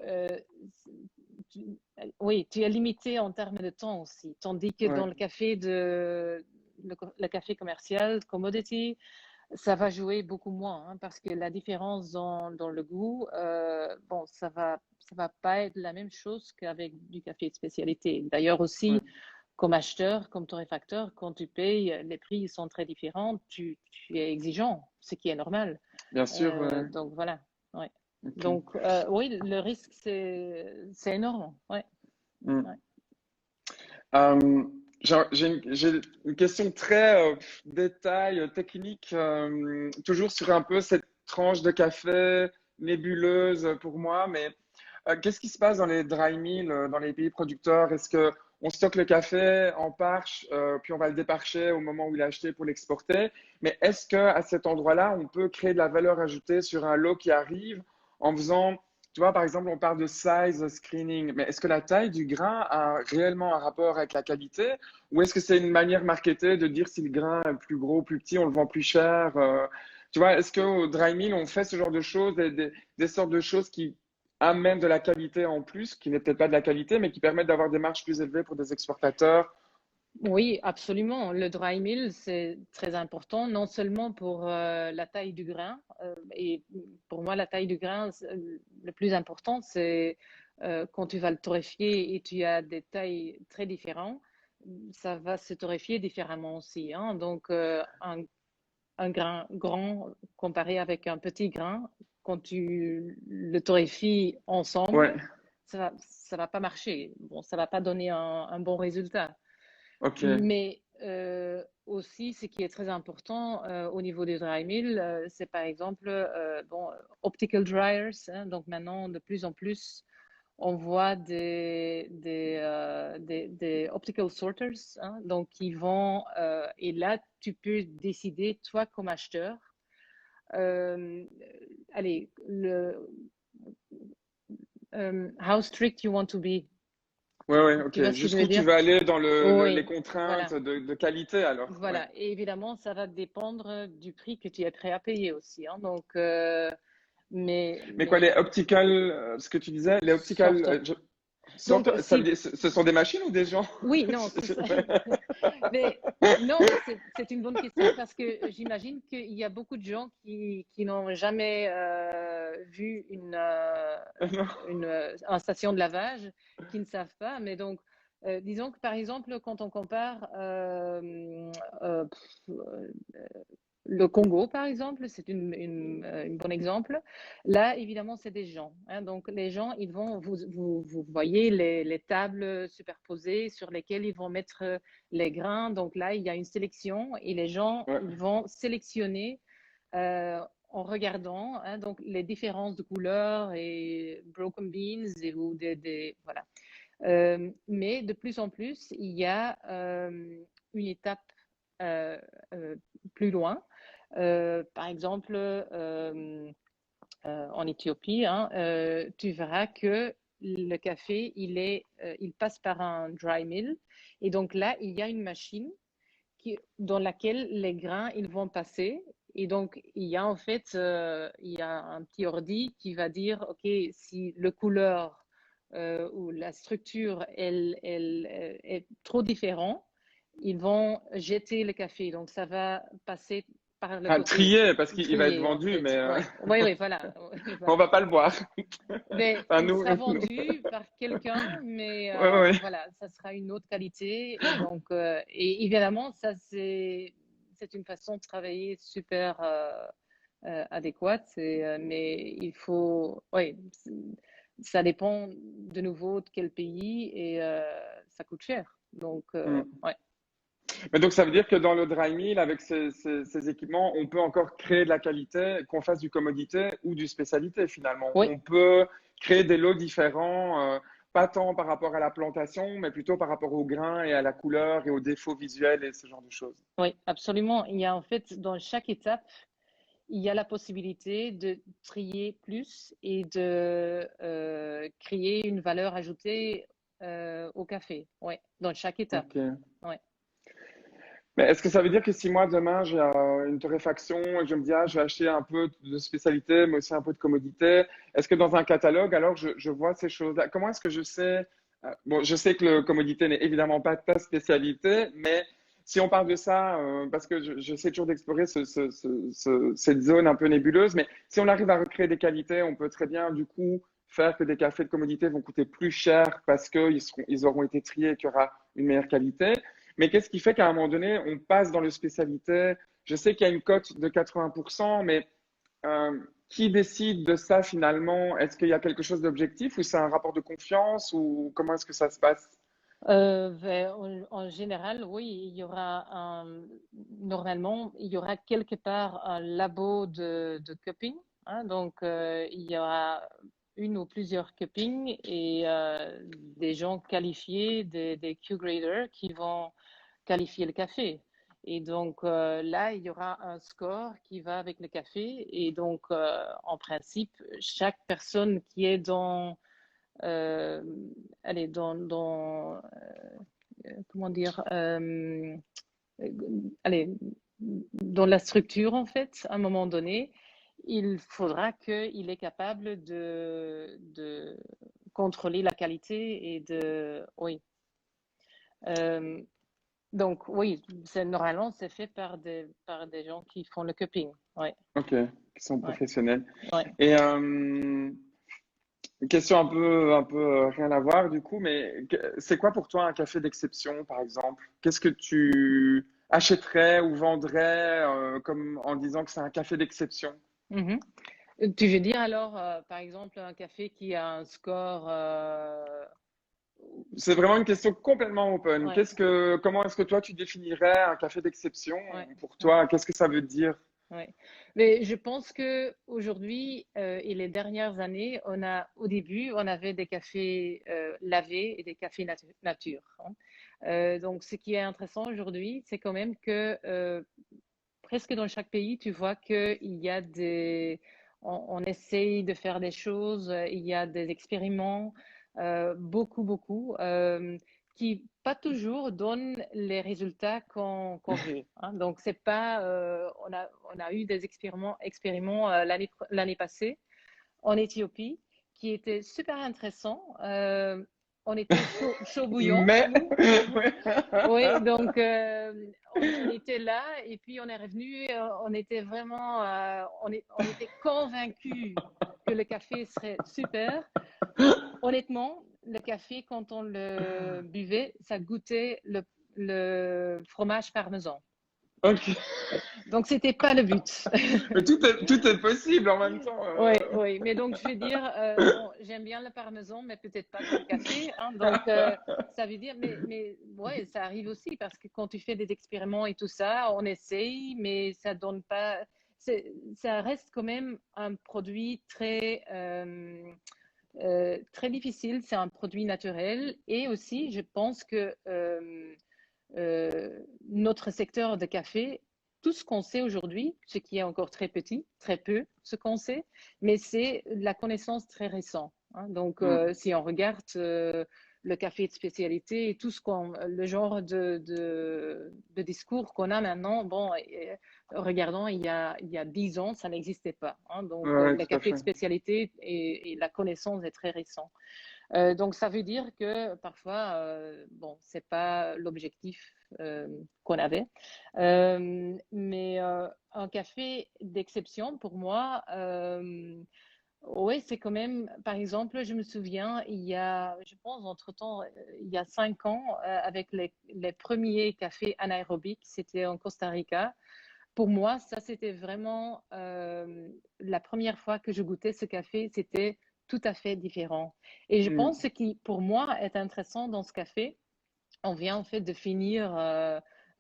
tu- oui, tu es limité en termes de temps aussi, tandis que Ouais. dans le café commercial, commodity, ça va jouer beaucoup moins, hein, parce que la différence dans le goût, bon, ça va pas être la même chose qu'avec du café de spécialité. D'ailleurs Ouais. aussi, comme acheteur, comme torréfacteur, quand tu payes, les prix sont très différents, tu es exigeant, ce qui est normal. Bien sûr. Ouais. Donc voilà, ouais. Ok. Donc oui, le risque, c'est énorme, ouais, Mm. ouais. Euh, j'ai une question très détail, technique, toujours sur un peu cette tranche de café nébuleuse pour moi, mais qu'est-ce qui se passe dans les dry mills, dans les pays producteurs? Est-ce que on stocke le café en parche, puis on va le déparcher au moment où il est acheté pour l'exporter? Mais est-ce que à cet endroit-là, on peut créer de la valeur ajoutée sur un lot qui arrive en faisant, tu vois, par exemple, on parle de size screening, mais est-ce que la taille du grain a réellement un rapport avec la qualité, ou est-ce que c'est une manière marketée de dire si le grain est plus gros, plus petit, on le vend plus cher? Tu vois, est-ce qu'au dry mill, on fait ce genre de choses, des sortes de choses qui amènent de la qualité en plus, qui n'est peut-être pas de la qualité, mais qui permettent d'avoir des marges plus élevées pour des exportateurs? Oui, absolument. Le dry mill, c'est très important, non seulement pour la taille du grain, et pour moi, la taille du grain, le plus important, c'est quand tu vas le torréfier et tu as des tailles très différentes, ça va se torréfier différemment aussi, hein. Donc, un grain grand comparé avec un petit grain, quand tu le torréfies ensemble, Ouais, ça va pas marcher. Bon, ça va pas donner un bon résultat. ok. Mais aussi, ce qui est très important au niveau des dry mills, c'est par exemple bon, optical dryers, hein. Donc maintenant, de plus en plus, on voit des optical sorters, hein, donc qui vont, et là, tu peux décider, toi comme acheteur, euh, allez, how strict you want to be. Ouais, ouais, Tu vois ok. ce que je veux Jusqu'où tu dire? veux aller dans les Oui, contraintes voilà. de qualité, alors. Ouais. Voilà. Et évidemment, ça va dépendre du prix que tu es prêt à payer aussi, hein. Donc, Mais quoi, les mais optical, ce que tu disais, les optical, sorte. Donc, ça veut si, dire, ce sont des machines ou des gens? oui, non, c'est ça. Mais non, c'est une bonne question parce que j'imagine qu'il y a beaucoup de gens qui n'ont jamais vu Non. une station de lavage, qui ne savent pas. Mais donc, disons que par exemple, quand on compare euh, pff, le Congo, par exemple, c'est une bon exemple. Là, évidemment, c'est des gens, hein. Donc, les gens, ils vont, vous voyez les tables superposées sur lesquelles ils vont mettre les grains. Donc là, il y a une sélection et les gens, Ouais. ils vont sélectionner en regardant, hein, donc les différences de couleurs et broken beans et, ou voilà. Mais de plus en plus, il y a une étape euh, euh, plus loin. Par exemple, en Éthiopie, hein, tu verras que le café, il passe par un dry mill. Et donc là, il y a une machine dans laquelle les grains ils vont passer. Et donc, il y a en fait il y a un petit ordi qui va dire, OK, si le couleur ou la structure est trop différent, ils vont jeter le café. Donc, ça va passer par le Ah, côté trier, parce qu'il va être trier, en vendu, mais fait. Oui, oui, oui, voilà. Oui, on voilà. va pas le boire. Mais Enfin, il nous, sera nous. vendu par quelqu'un, mais Ouais, ouais. voilà, ça sera une autre qualité. Et donc, et évidemment, ça, c'est une façon de travailler super adéquate. Mais il faut, oui, ça dépend de nouveau de quel pays et ça coûte cher. Donc, Hmm. ouais. Mais donc, ça veut dire que dans le dry mill, avec ces équipements, on peut encore créer de la qualité, qu'on fasse du commodité ou du spécialité finalement. Oui, On peut créer des lots différents, pas tant par rapport à la plantation, mais plutôt par rapport au grain et à la couleur et aux défauts visuels et ce genre de choses. oui, absolument. Il y a en fait dans chaque étape, il y a la possibilité de trier plus et de créer une valeur ajoutée au café, ouais, dans chaque étape. Ok. Ouais. Mais est-ce que ça veut dire que si moi demain j'ai une torréfaction et que je me dis ah je vais acheter un peu de spécialité mais aussi un peu de commodité, est-ce que dans un catalogue alors je vois ces choses-là? Comment est-ce que je sais bon je sais que le commodité n'est évidemment pas ta spécialité, mais si on parle de ça parce que je sais toujours d'explorer cette zone un peu nébuleuse, mais si on arrive à recréer des qualités, on peut très bien du coup faire que des cafés de commodité vont coûter plus cher parce ils auront été triés et qu'il y aura une meilleure qualité. Mais qu'est-ce qui fait qu'à un moment donné, on passe dans le spécialité? Je sais qu'il y a une cote de 80%, mais euh, qui décide de ça finalement? Est-ce qu'il y a quelque chose d'objectif ou c'est un rapport de confiance ou comment est-ce que ça se passe? En général, oui, normalement, il y aura quelque part un labo de cupping, hein. Donc, il y aura une ou plusieurs cupping et des gens qualifiés, des Q-graders qui vont qualifier le café. Et donc là, il y aura un score qui va avec le café. Et donc, en principe, chaque personne qui est euh, allez, comment dire, allez, dans la structure, en fait, à un moment donné, il faudra qu'il est capable de contrôler la qualité et oui. Euh, donc, oui, normalement, c'est fait par des gens qui font le cupping. Ouais, Ok, qui sont ouais, professionnels. ouais. Et une question un peu rien à voir du coup, mais c'est quoi pour toi un café d'exception par exemple? Qu'est-ce que tu achèterais ou vendrais comme en disant que c'est un café d'exception? Mhm. Tu veux dire alors, par exemple, un café qui a un score. C'est vraiment une question complètement open. Ouais, Comment est-ce que toi tu définirais un café d'exception ouais, pour ouais. toi? Qu'est-ce que ça veut dire? Ouais. Mais je pense que aujourd'hui et les dernières années, au début, on avait des cafés lavés et des cafés nature, hein. Donc, ce qui est intéressant aujourd'hui, c'est quand même que presque dans chaque pays, tu vois qu'il y a on essaye de faire des choses, il y a des expériments. beaucoup, beaucoup, qui pas toujours donnent les résultats qu'on veut, hein. Donc, c'est pas, on a eu des expériments l'année passée en Éthiopie qui étaient super intéressants. On était chaud bouillant, Mais, nous. ouais. Oui, donc on était là et puis on est revenu. On était vraiment, on était convaincus que le café serait super. Honnêtement, le café, quand on le buvait, ça goûtait le fromage parmesan. Ok. Donc, c'était pas le but. Mais tout est possible en même temps. Oui, oui. Mais donc, je veux dire, bon, j'aime bien le parmesan, mais peut-être pas dans le café, hein. Donc, ça veut dire, mais ouais, ça arrive aussi parce que quand tu fais des expériments et tout ça, on essaye, mais ça donne pas. Ça reste quand même un produit très difficile. C'est un produit naturel et aussi, je pense que notre secteur de café, tout ce qu'on sait aujourd'hui, ce qui est encore très petit, très peu ce qu'on sait, mais c'est la connaissance très récente, hein. Donc, Mm. si on regarde le café de spécialité et tout le genre de discours qu'on a maintenant, bon, regardons, il y a 10 ans, ça n'existait pas, hein. Donc, Ouais, le tout à café de fait. spécialité et la connaissance est très récente. Donc, ça veut dire que parfois, bon, c'est pas l'objectif qu'on avait. Mais un café d'exception, pour moi, oui, c'est quand même, par exemple, je me souviens, je pense, entre-temps, il y a 5 ans, avec les premiers cafés anaérobiques, c'était en Costa Rica. Pour moi, ça, c'était vraiment la première fois que je goûtais ce café, c'était tout à fait différent. Et je Mm. pense ce qui, pour moi, est intéressant dans ce café, on vient en fait de finir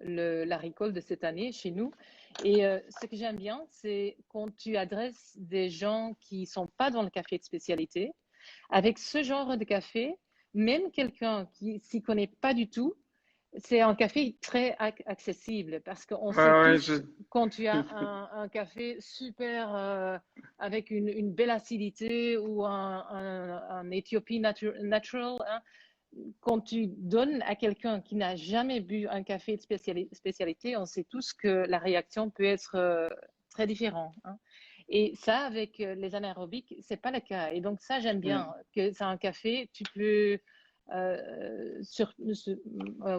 la récolte de cette année chez nous. Et ce que j'aime bien, c'est quand tu adresses des gens qui ne sont pas dans le café de spécialité, avec ce genre de café, même quelqu'un qui s'y connaît pas du tout, c'est un café très accessible parce qu'on sait Ouais, ouais, tous quand tu as un café super avec une belle acidité ou un Éthiopie natural, hein, quand tu donnes à quelqu'un qui n'a jamais bu un café de spécialité, on sait tous que la réaction peut être très différente, hein. Et ça, avec les anaérobiques, c'est pas le cas. Et donc ça, j'aime bien Mm. que c'est un café, tu peux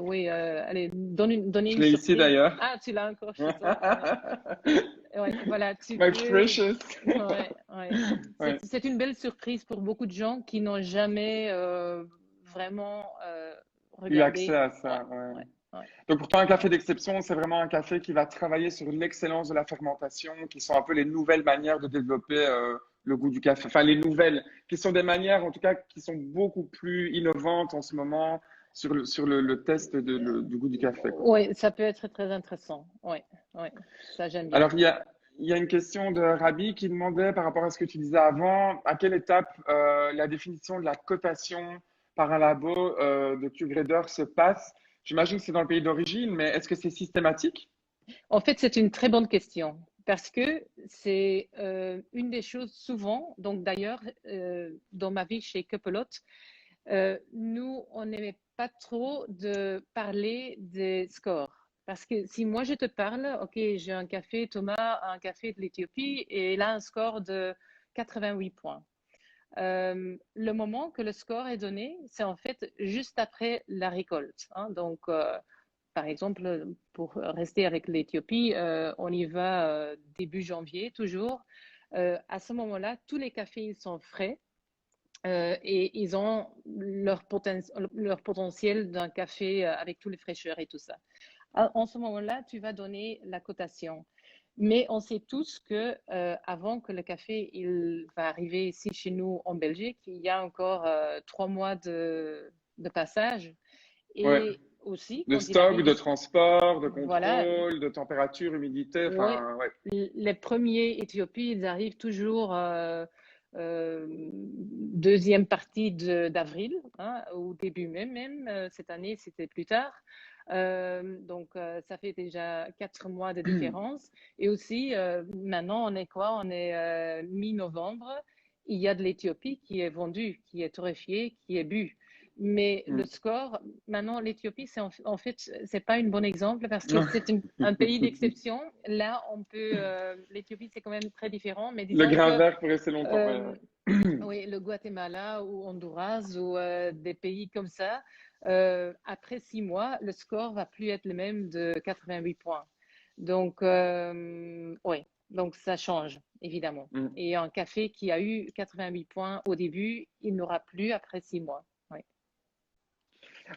oui, allez, donner Je une l'ai ici surprise. d'ailleurs. Ah, tu l'as encore chez toi. Ouais. Ouais, voilà, tu My peux. precious. Ouais, ouais. Ouais. C'est une belle surprise pour beaucoup de gens qui n'ont jamais vraiment Eu accès regardé. à Ouais, ça. Ouais. ouais, ouais. Donc pour toi, un café d'exception, c'est vraiment un café qui va travailler sur l'excellence de la fermentation, qui sont un peu les nouvelles manières de développer le goût du café. Enfin, les nouvelles, qui sont des manières, en tout cas, qui sont beaucoup plus innovantes en ce moment sur le test du goût du café, quoi. Oui, ça peut être très intéressant. Oui, oui, ça j'aime bien. Alors, il y a une question de Rabi qui demandait, par rapport à ce que tu disais avant, à quelle étape la définition de la cotation par un labo de Q-Grader se passe. J'imagine que c'est dans le pays d'origine, mais est-ce que c'est systématique? En fait, c'est une très bonne question parce que c'est une des choses souvent, donc d'ailleurs, dans ma vie chez Coupelot, nous, on n'aimait pas trop de parler des scores. Parce que si moi je te parle, OK, j'ai un café Thomas, un café de l'Éthiopie, et il a un score de 88 points. Le moment que le score est donné, c'est en fait juste après la récolte, hein. Donc, par exemple, pour rester avec l'Éthiopie, on y va début janvier toujours. À ce moment-là, tous les cafés ils sont frais et ils ont leur potentiel d'un café avec tous les fraîcheurs et tout ça. En ce moment-là, tu vas donner la cotation. Mais on sait tous que avant que le café il va arriver ici chez nous en Belgique, il y a encore 3 mois de passage. Ouais. Et aussi, De quand il stock, arrive de ici, transport, de voilà, contrôle, de température, humidité, ouais, enfin, ouais. les premiers Éthiopies, ils arrivent toujours deuxième partie d'avril, hein, au début même. Cette année, c'était plus tard. Donc, ça fait déjà 4 mois de différence. Et aussi, maintenant, on est quoi? On est mi-novembre. il y a de l'Éthiopie qui est vendue, qui est torréfiée, qui est bu. Mais le Mm. score, maintenant, l'Éthiopie, en fait, c'est pas un bon exemple parce que c'est un pays d'exception. Là, l'Éthiopie, c'est quand même très différent. Mais Le disons grain que vert peut rester longtemps. Ouais, euh, ouais. oui, le Guatemala ou Honduras ou des pays comme ça, après 6 mois, le score va plus être le même de 88 points. Donc, oui, donc ça change, évidemment. Mm. Et un café qui a eu 88 points au début, il n'aura plus après 6 mois. Oui.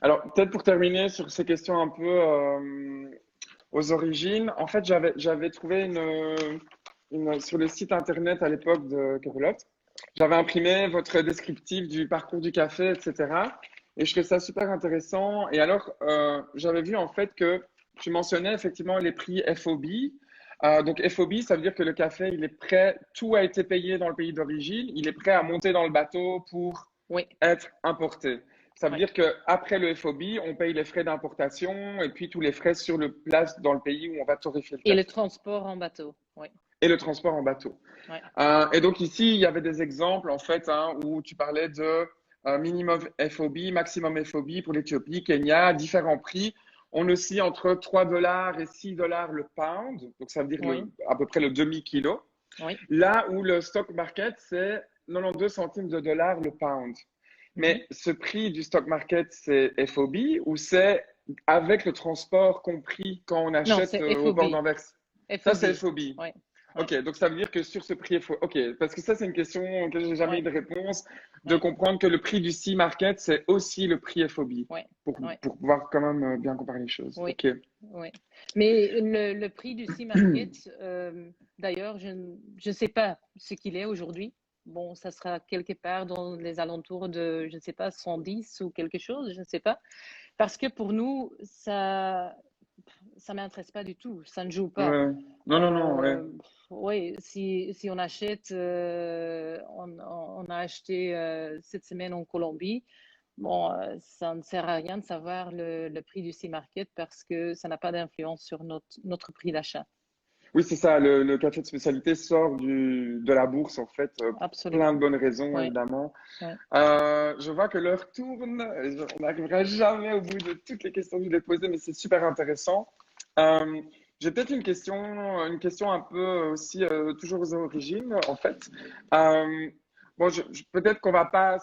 Alors, peut-être pour terminer sur ces questions un peu aux origines, en fait, j'avais trouvé sur le site internet à l'époque de Carolotte, j'avais imprimé votre descriptif du parcours du café, etc. Et je trouvais ça super intéressant. Et alors, j'avais vu en fait que tu mentionnais effectivement les prix FOB. Donc FOB, ça veut dire que le café, il est prêt, tout a été payé dans le pays d'origine, il est prêt à monter dans le bateau pour Oui, être importé. Ça veut oui. dire qu'après le FOB, on paye les frais d'importation et puis tous les frais sur le place dans le pays où on va torréfier le Et le café. transport en bateau. Oui, Et le transport en bateau. oui. Et donc ici, il y avait des exemples en fait où tu parlais de minimum FOB, maximum FOB pour l'Éthiopie, Kenya, différents prix. On oscille entre 3 dollars et 6 dollars le pound, donc ça veut dire Oui, à peu près le demi-kilo. oui. Là où le stock market, c'est 92 centimes de dollars le pound. Mhm. Mais ce prix du stock market, c'est FOB ou c'est avec le transport compris quand on Non, achète c'est au port FOB. d'Anvers? Ça, FOB. c'est FOB. Oui, oui, Ok, donc ça veut dire que sur ce prix FOB, ok, parce que ça, c'est une question que j'ai jamais oui, eu de réponse, de oui, comprendre que le prix du sea market, c'est aussi le prix FOB, oui, pour, oui. pour pouvoir quand même bien comparer les choses. Oui, Ok. oui. Mais le prix du Sea Market, d'ailleurs, je ne sais pas ce qu'il est aujourd'hui. Bon, ça sera quelque part dans les alentours de, je ne sais pas, 110 ou quelque chose, je ne sais pas. Parce que pour nous, ça m'intéresse pas du tout. Ça ne joue pas. Ouais. Non, non, non, ouais. Euh, oui, si on achète, on a acheté cette semaine en Colombie. Bon, ça ne sert à rien de savoir le prix du sea market parce que ça n'a pas d'influence sur notre prix d'achat. Oui, c'est ça, le café de spécialité sort de la bourse, en fait, pour plein Absolument. de bonnes raisons, Oui, évidemment. oui. Je vois que l'heure tourne, on n'arrivera jamais au bout de toutes les questions que je voulais poser, mais c'est super intéressant. Euh, j'ai peut-être une question un peu aussi, toujours aux origines, en fait. Euh, bon, peut-être qu'on va pas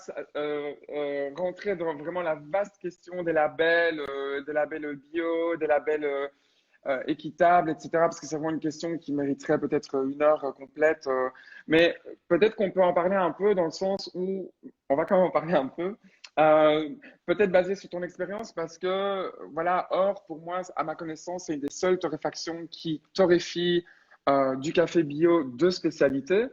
rentrer dans vraiment la vaste question des labels bio, des labels équitable, etc. Parce que c'est vraiment une question qui mériterait peut-être une heure complète. Mais peut-être qu'on peut en parler un peu dans le sens où on va quand même en parler un peu. Peut-être basé sur ton expérience parce que voilà, Or, pour moi, à ma connaissance, c'est une des seules torréfactions qui torréfie du café bio de spécialité.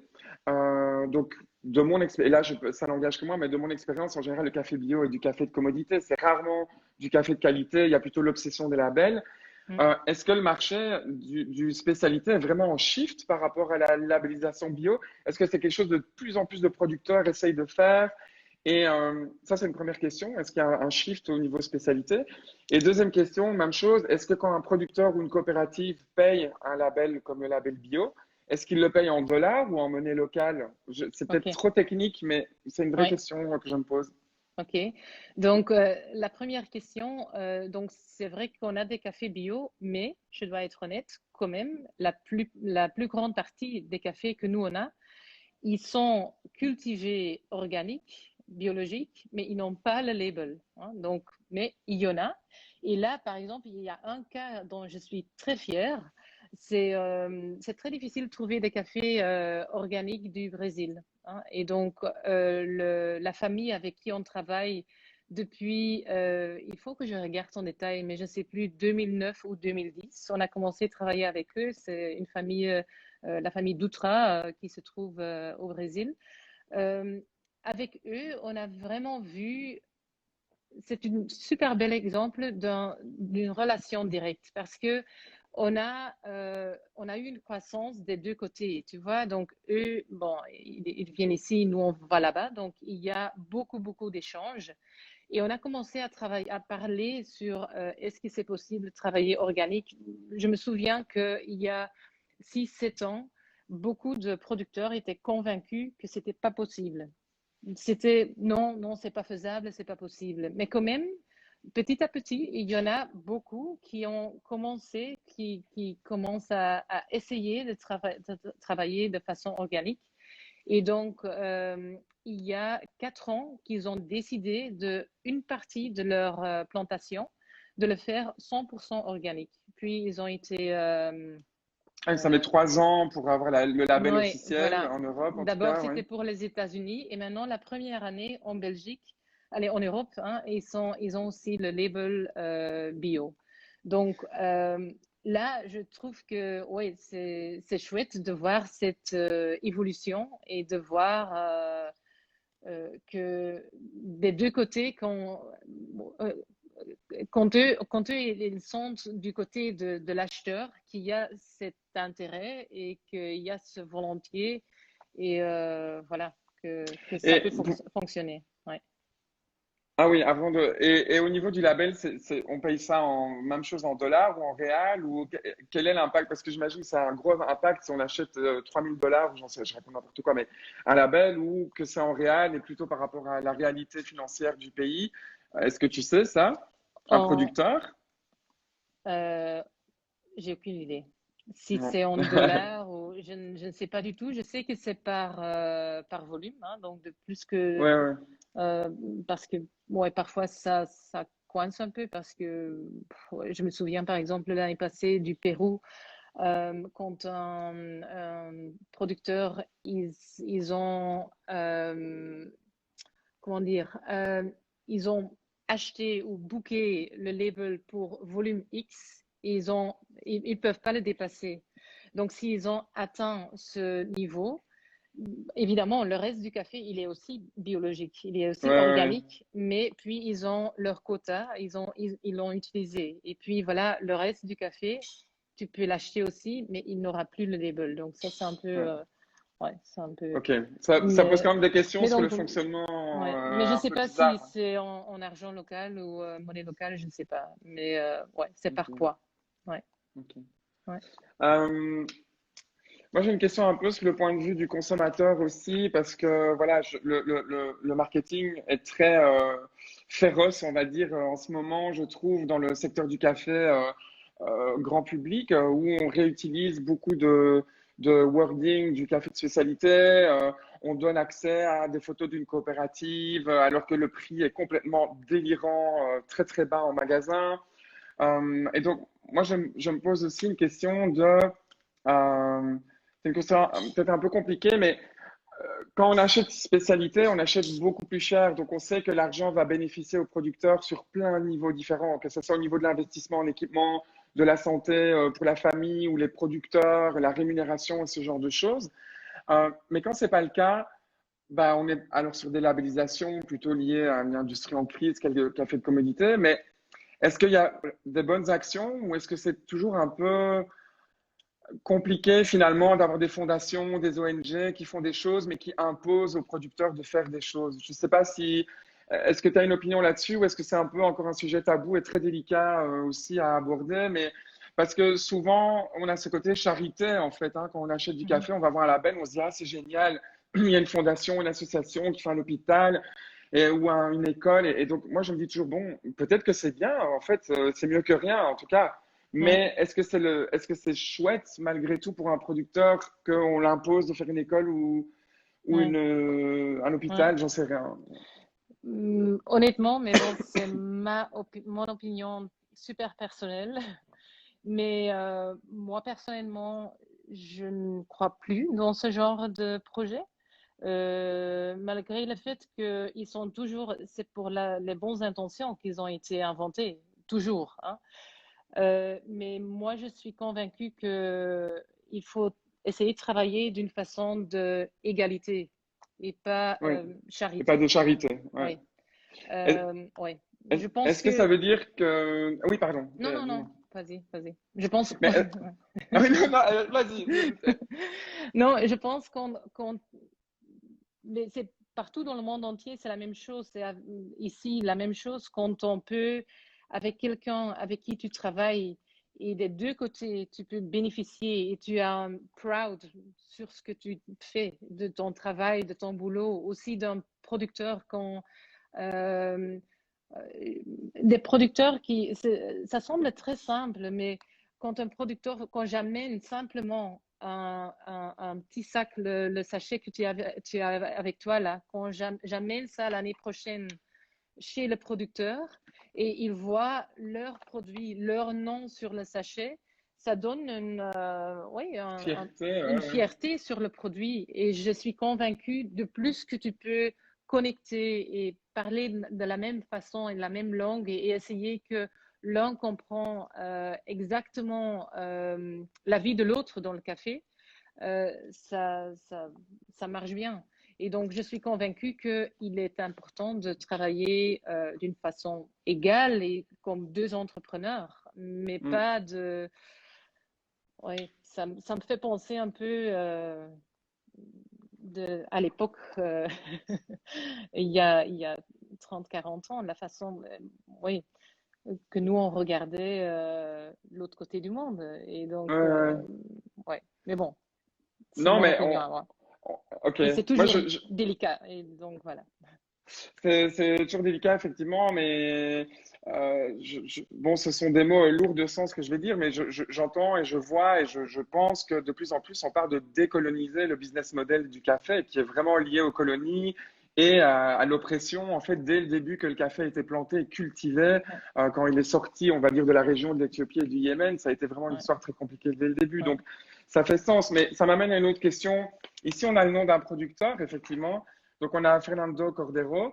Donc, de mon expérience, et là, ça n'engage que moi, mais de mon expérience, en général, le café bio est du café de commodité. C'est rarement du café de qualité. Il y a plutôt l'obsession des labels. Mm. Est-ce que le marché du spécialité est vraiment en shift par rapport à la labellisation bio? Est-ce que c'est quelque chose de plus en plus de producteurs essayent de faire? Et ça, c'est une première question. Est-ce qu'il y a un shift au niveau spécialité? Et deuxième question, même chose. Est-ce que quand un producteur ou une coopérative paye un label comme le label bio, est-ce qu'il le paye en dollars ou en monnaie locale? C'est peut-être OK. trop technique, mais c'est une vraie Oui. question que je me pose. OK. Donc, la première question, donc c'est vrai qu'on a des cafés bio, mais je dois être honnête, quand même, la plus grande partie des cafés que nous on a, ils sont cultivés organiques, biologiques, mais ils n'ont pas le label, hein. Donc, mais il y en a. Et là, par exemple, il y a un cas dont je suis très fière. C'est très difficile de trouver des cafés organiques du Brésil, hein. Et donc, la famille avec qui on travaille depuis, il faut que je regarde en détail, mais je ne sais plus, 2009 ou 2010, on a commencé à travailler avec eux. C'est une famille, la famille Dutra, qui se trouve au Brésil. Euh, Avec eux, on a vraiment vu, c'est un super bel exemple d'une relation directe parce que on a eu une croissance des deux côtés, tu vois. Donc, eux, bon, ils viennent ici, nous, on va là-bas. Donc, il y a beaucoup, beaucoup d'échanges. Et on a commencé à travailler, à parler sur est-ce que c'est possible de travailler organique. Je me souviens qu'il y a 6, 7 ans, beaucoup de producteurs étaient convaincus que c'était pas possible. C'était non, non, c'est pas faisable, c'est pas possible. Mais quand même, petit à petit, il y en a beaucoup qui ont commencé, qui commencent à essayer de travailler de façon organique. Et donc, il y a 4 ans qu'ils ont décidé de une partie de leur plantation de le faire 100% organique. Puis ils ont été Ah, ça met euh, 3 ans pour avoir le label oui, officiel, voilà. en Europe en tout D'abord, cas, oui. c'était pour les États-Unis et maintenant, la première année en Belgique, allez, en Europe, hein, ils ont aussi le label bio. Donc, là, je trouve que ouais, c'est chouette de voir cette évolution et de voir que des deux côtés, euh, quand eux, ils sont du côté de l'acheteur, qu'il y a cet intérêt et qu'il y a ce volontiers et voilà, que ça peut Et fonctionner. Ouais. ah oui, et au niveau du label, on paye ça en même chose en dollars ou en réal ou quel est l'impact? Parce que j'imagine que c'est un gros impact si on achète 3000 $, j'en sais, je raconte n'importe quoi, mais un label ou que c'est en réal et plutôt par rapport à la réalité financière du pays. Est-ce que tu sais ça? Un En, producteur? euh, j'ai aucune idée. Si Non. c'est en dollars ou je ne sais pas du tout. Je sais que c'est par volume, hein, donc de plus que Ouais, ouais. Euh, parce que ouais, parfois ça coince un peu parce que ouais, je me souviens par exemple l'année passée du Pérou quand un producteur ils ont comment dire ils ont acheté ou booké le label pour volume X ils peuvent pas le dépasser. Donc s'ils ont atteint ce niveau, évidemment, le reste du café, il est aussi biologique, il est Ouais, aussi ouais. organique, mais puis ils ont leur quota, ils l'ont utilisé. Et puis voilà, le reste du café, tu peux l'acheter aussi, mais il n'aura plus le label. Donc ça, c'est un peu, Ouais. ouais, c'est un peu. Ok. Ça pose quand même des questions Mais sur le donc, fonctionnement ouais, mais je ne un sais peu pas si bizarre. c'est en argent local ou monnaie locale, je ne sais pas. Mais ouais, c'est par Ok, poids. Ouais, ok. ouais. Euh, Moi, j'ai une question un peu sur le point de vue du consommateur aussi, parce que voilà, le marketing est très féroce, on va dire, en ce moment, je trouve, dans le secteur du café grand public, où on réutilise beaucoup de wording du café de spécialité. On donne accès à des photos d'une coopérative, alors que le prix est complètement délirant, très très bas en magasin. Et donc, moi, je me pose aussi une question c'est une question peut-être un peu compliquée, mais quand on achète spécialité, on achète beaucoup plus cher. Donc, on sait que l'argent va bénéficier aux producteurs sur plein de niveaux différents, que ce soit au niveau de l'investissement en équipement, de la santé pour la famille ou les producteurs, la rémunération et ce genre de choses. Mais quand c'est pas le cas, bah, on est alors sur des labellisations plutôt liées à une industrie en crise, quelques cafés de commodité. Mais est-ce qu'il y a des bonnes actions ou est-ce que c'est toujours un peu compliqué finalement d'avoir des fondations, des ONG qui font des choses mais qui imposent aux producteurs de faire des choses? Je ne sais pas si... Est-ce que tu as une opinion là-dessus ou est-ce que c'est un peu encore un sujet tabou et très délicat aussi à aborder? Mais parce que souvent, on a ce côté charité en fait. Hein, quand on achète du Mhm. café, on va voir un label, on se dit, ah, c'est génial, il y a une fondation, une association qui fait un hôpital ou une école. Et donc, moi, je me dis toujours, bon, peut-être que c'est bien, en fait, c'est mieux que rien, en tout cas. Ouais, Mais est-ce que c'est chouette, malgré tout, pour un producteur qu'on l'impose de faire une école ou ouais, un ouais. hôpital, j'en sais rien. Honnêtement, mais bon, c'est mon opinion super personnelle. Mais moi, personnellement, je ne crois plus dans ce genre de projet. Malgré le fait qu'ils sont toujours, c'est pour les bonnes intentions qu'ils ont été inventés, toujours, hein. Mais moi, je suis convaincue qu'il faut essayer de travailler d'une façon d'égalité et pas Oui, et pas charité. de charité. Ouais. Oui. Est- Ouais. Je pense Est-ce que ça que. veut dire que... Ah oui, pardon, Non, non, dis-moi. non. Vas-y, vas-y. Je pense. Mais, ah oui, non, non, vas-y. Non, je pense mais c'est partout dans le monde entier, c'est la même chose. C'est ici la même chose quand on peut, avec quelqu'un avec qui tu travailles Et des deux côtés, tu peux bénéficier et tu es proud sur ce que tu fais, de ton travail, de ton boulot, aussi d'un producteur quand euh, des producteurs ça semble très simple, mais quand j'amène simplement un petit sac, le sachet que tu as avec toi là, quand j'amène ça l'année prochaine chez le producteur et ils voient leur produit, leur nom sur le sachet, ça donne oui, Fierté, une ouais. fierté sur le produit. Et je suis convaincue, de plus que tu peux connecter et parler de la même façon et de la même langue et essayer que l'un comprend exactement la vie de l'autre dans le café, ça marche bien. Et donc, je suis convaincue qu'il est important de travailler d'une façon égale et comme deux entrepreneurs, mais Mm. pas de... Oui, ça me fait penser un peu à l'époque, il y a 30-40 ans, la façon, oui, que nous, on regardait l'autre côté du monde. Et donc, Ouais, ouais. ouais. Mais bon, c'est Non, mon mais opinion à moi. ok. Et c'est Moi, toujours délicat. Et donc, voilà. c'est toujours délicat, effectivement, mais bon, ce sont des mots lourds de sens que je vais dire, mais j'entends et je vois et je pense que de plus en plus, on parle de décoloniser le business model du café, qui est vraiment lié aux colonies et à l'oppression, en fait, dès le début que le café a été planté et cultivé, Ouais, quand il est sorti, on va dire, de la région de l'Éthiopie et du Yémen, ça a été vraiment une ouais, histoire très compliquée dès le début. ouais. Donc, ça fait sens, mais ça m'amène à une autre question. Ici, on a le nom d'un producteur, effectivement. Donc, on a Fernando Cordero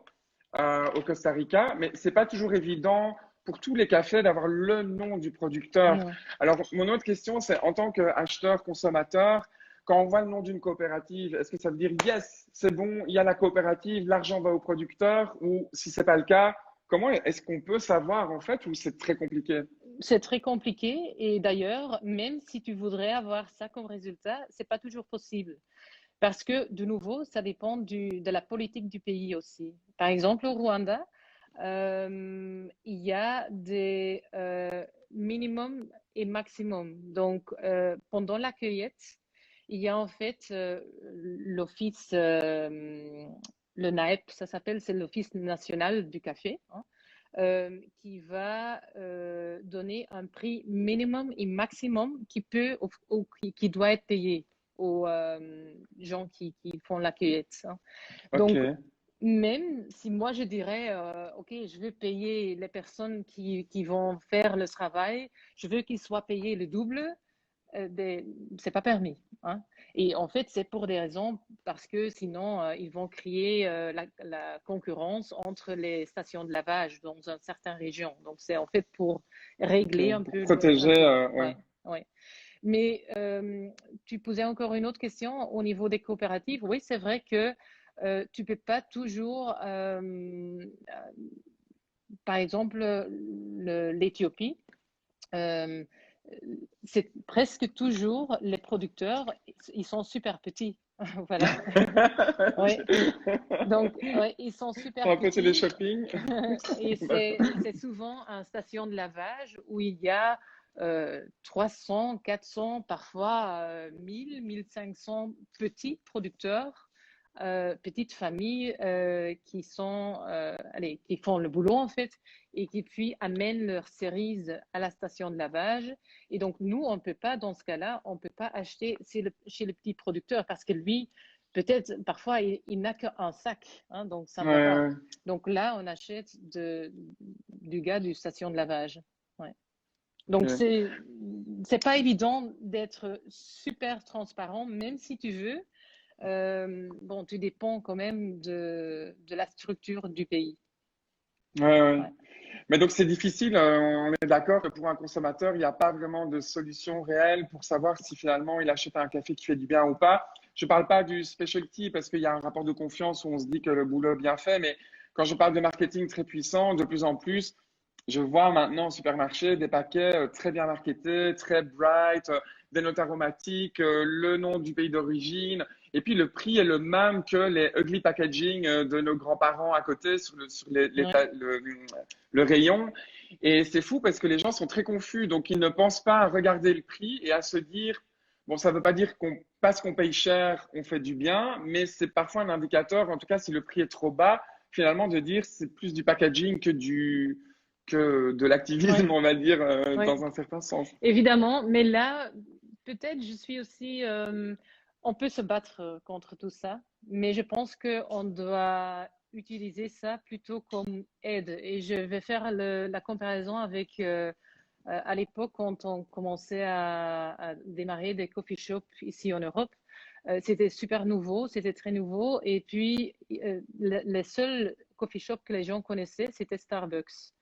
au Costa Rica, mais c'est pas toujours évident pour tous les cafés d'avoir le nom du producteur. Non. Alors, mon autre question, c'est en tant qu'acheteur, consommateur, quand on voit le nom d'une coopérative, est-ce que ça veut dire yes, c'est bon, il y a la coopérative, l'argent va au producteur, ou si c'est pas le cas, comment est-ce qu'on peut savoir en fait, ou c'est très compliqué? C'est très compliqué et d'ailleurs, même si tu voudrais avoir ça comme résultat, c'est pas toujours possible parce que de nouveau, ça dépend de la politique du pays aussi. Par exemple, au Rwanda, il y a des minimum et maximum. Donc, pendant la cueillette, il y a en fait l'office, le NAEP, ça s'appelle, c'est l'Office national du café, hein, qui va donner un prix minimum et maximum qui doit être payé aux gens qui font la cueillette, hein. Ok, Donc, même si moi je dirais, OK, je veux payer les personnes qui vont faire le travail, je veux qu'ils soient payés le double, c'est pas permis, hein. Et en fait, c'est pour des raisons parce que sinon, ils vont créer la concurrence entre les stations de lavage dans une certaine région. Donc, c'est en fait pour régler ok. un Pour peu un protéger, peu. ouais. Ouais, ouais. Mais tu posais encore une autre question au niveau des coopératives. Oui, c'est vrai que tu peux pas toujours, par exemple, l'Éthiopie. Euh, c'est presque toujours les producteurs, ils sont super petits. Voilà. Oui. Donc, ouais, ils sont C'est super un peu petits télé-shopping. et c'est souvent une station de lavage où il y a 300, 400, parfois 1000, 1500 petits producteurs, petites familles allez, qui font le boulot en fait et qui puis amènent leurs cerises à la station de lavage. Et donc nous, on ne peut pas, dans ce cas-là, on ne peut pas acheter chez le petit producteur parce que lui, peut-être parfois il n'a qu'un sac, hein, donc ça Ouais, ne va pas. ouais, Donc là, on achète du gars du station de lavage. Ouais. Donc ok. c'est pas évident d'être super transparent, même si tu veux. Bon, tu dépends quand même de la structure du pays. Ouais, ouais. Ouais. Mais donc c'est difficile, on est d'accord que pour un consommateur, il n'y a pas vraiment de solution réelle pour savoir si finalement il achète un café qui fait du bien ou pas. Je ne parle pas du specialty parce qu'il y a un rapport de confiance où on se dit que le boulot est bien fait, mais quand je parle de marketing très puissant, de plus en plus, je vois maintenant au supermarché des paquets très bien marketés, très bright, des notes aromatiques, le nom du pays d'origine. Et puis le prix est le même que les ugly packaging de nos grands-parents à côté sur Ouais, le rayon. Et c'est fou parce que les gens sont très confus, donc ils ne pensent pas à regarder le prix et à se dire, bon, ça ne veut pas dire qu'on parce qu'on paye cher, on fait du bien, mais c'est parfois un indicateur, en tout cas si le prix est trop bas, finalement de dire c'est plus du packaging que de ouais, l'activisme, on va dire, ouais. dans un certain sens. Évidemment, mais là, peut-être je suis aussi, on peut se battre contre tout ça, mais je pense qu'on doit utiliser ça plutôt comme aide. Et je vais faire la comparaison avec à l'époque quand on commençait à démarrer des coffee shops ici en Europe. C'était super nouveau, c'était très nouveau. Et puis, les seuls coffee shops que les gens connaissaient, c'était Starbucks.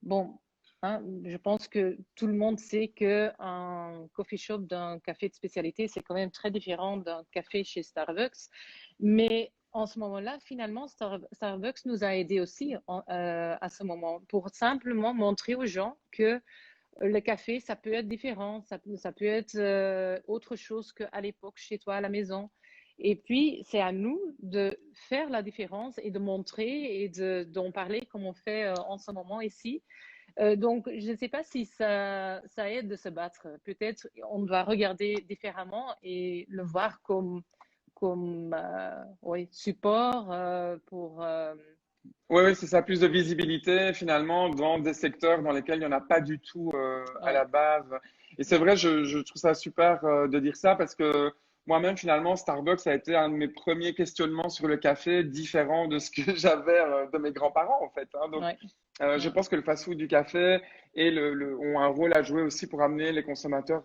Bon, hein, je pense que tout le monde sait qu'un coffee shop d'un café de spécialité, c'est quand même très différent d'un café chez Starbucks. Mais en ce moment-là, finalement, Starbucks nous a aidés aussi à ce moment pour simplement montrer aux gens que le café, ça peut être différent, ça peut être autre chose qu'à l'époque chez toi à la maison. Et puis, c'est à nous de faire la différence et de montrer et d'en parler comme on fait en ce moment ici. Donc, je ne sais pas si ça aide de se battre. Peut-être on doit regarder différemment et le voir comme ouais, support pour... Oui, oui, c'est ça, plus de visibilité finalement dans des secteurs dans lesquels il n'y en a pas du tout à ouais, la base. Et c'est ouais, vrai, je trouve ça super de dire ça parce que moi-même finalement, Starbucks a été un de mes premiers questionnements sur le café, différent de ce que j'avais de mes grands-parents en fait, hein. Donc, ouais, je ouais, pense que le fast-food du café et ont un rôle à jouer aussi pour amener les consommateurs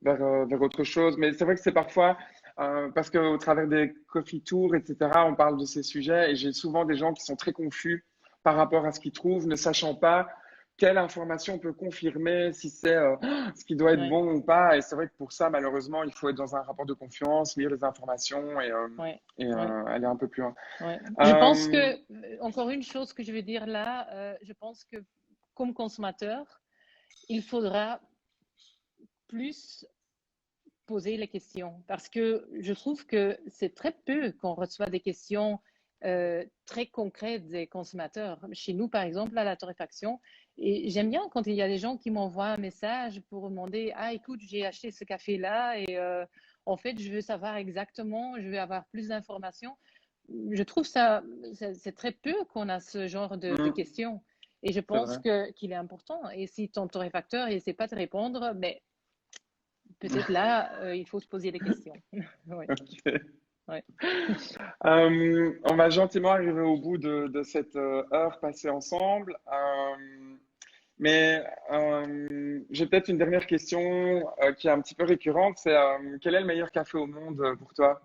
vers autre chose. Mais c'est vrai que c'est parfois parce qu'au travers des coffee tours, etc., on parle de ces sujets et j'ai souvent des gens qui sont très confus par rapport à ce qu'ils trouvent, ne sachant pas quelle information peut confirmer si c'est ce qui doit être ouais, bon ou pas. Et c'est vrai que pour ça, malheureusement, il faut être dans un rapport de confiance, lire les informations ouais, et ouais. aller un peu plus loin. Ouais. Je pense que, Euh, encore une chose que je veux dire là, je pense que comme consommateur, il faudra plus poser les questions parce que je trouve que c'est très peu qu'on reçoit des questions très concrètes des consommateurs. Chez nous, par exemple, à la torréfaction, et j'aime bien quand il y a des gens qui m'envoient un message pour demander, ah, écoute, j'ai acheté ce café-là et en fait, je veux savoir exactement, je veux avoir plus d'informations. Je trouve ça, c'est très peu qu'on a ce genre de questions. Et je c'est pense vrai. qu'il est important. Et si ton torréfacteur ne sait pas te répondre, mais peut-être là, il faut se poser des questions. Oui, Ok. ouais. On va gentiment arriver au bout de cette heure passée ensemble. Mais j'ai peut-être une dernière question qui est un petit peu récurrente. C'est quel est le meilleur café au monde pour toi?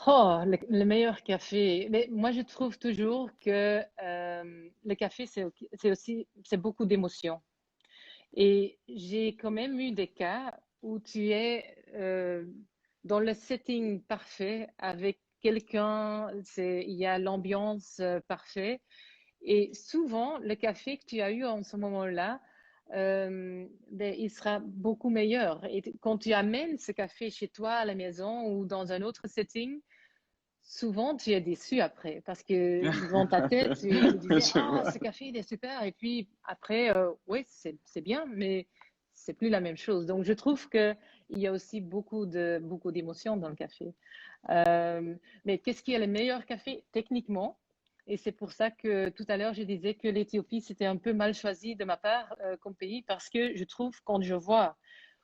Oh, le meilleur café. Mais moi, je trouve toujours que le café, c'est aussi, c'est beaucoup d'émotions. Et j'ai quand même eu des cas où tu es dans le setting parfait avec quelqu'un, il y a l'ambiance parfaite. Et souvent, le café que tu as eu en ce moment-là, ben, il sera beaucoup meilleur. Et quand tu amènes ce café chez toi à la maison ou dans un autre setting, souvent tu es déçu après parce que dans ta tête, tu disais, Je ah, vois. ce café, il est super. Et puis après, oui, c'est bien, mais c'est plus la même chose. Donc, je trouve qu'il y a aussi beaucoup d'émotions dans le café. Mais qu'est-ce qui est le meilleur café techniquement? Et c'est pour ça que tout à l'heure, je disais que l'Éthiopie, c'était un peu mal choisi de ma part comme pays, parce que je trouve quand je vois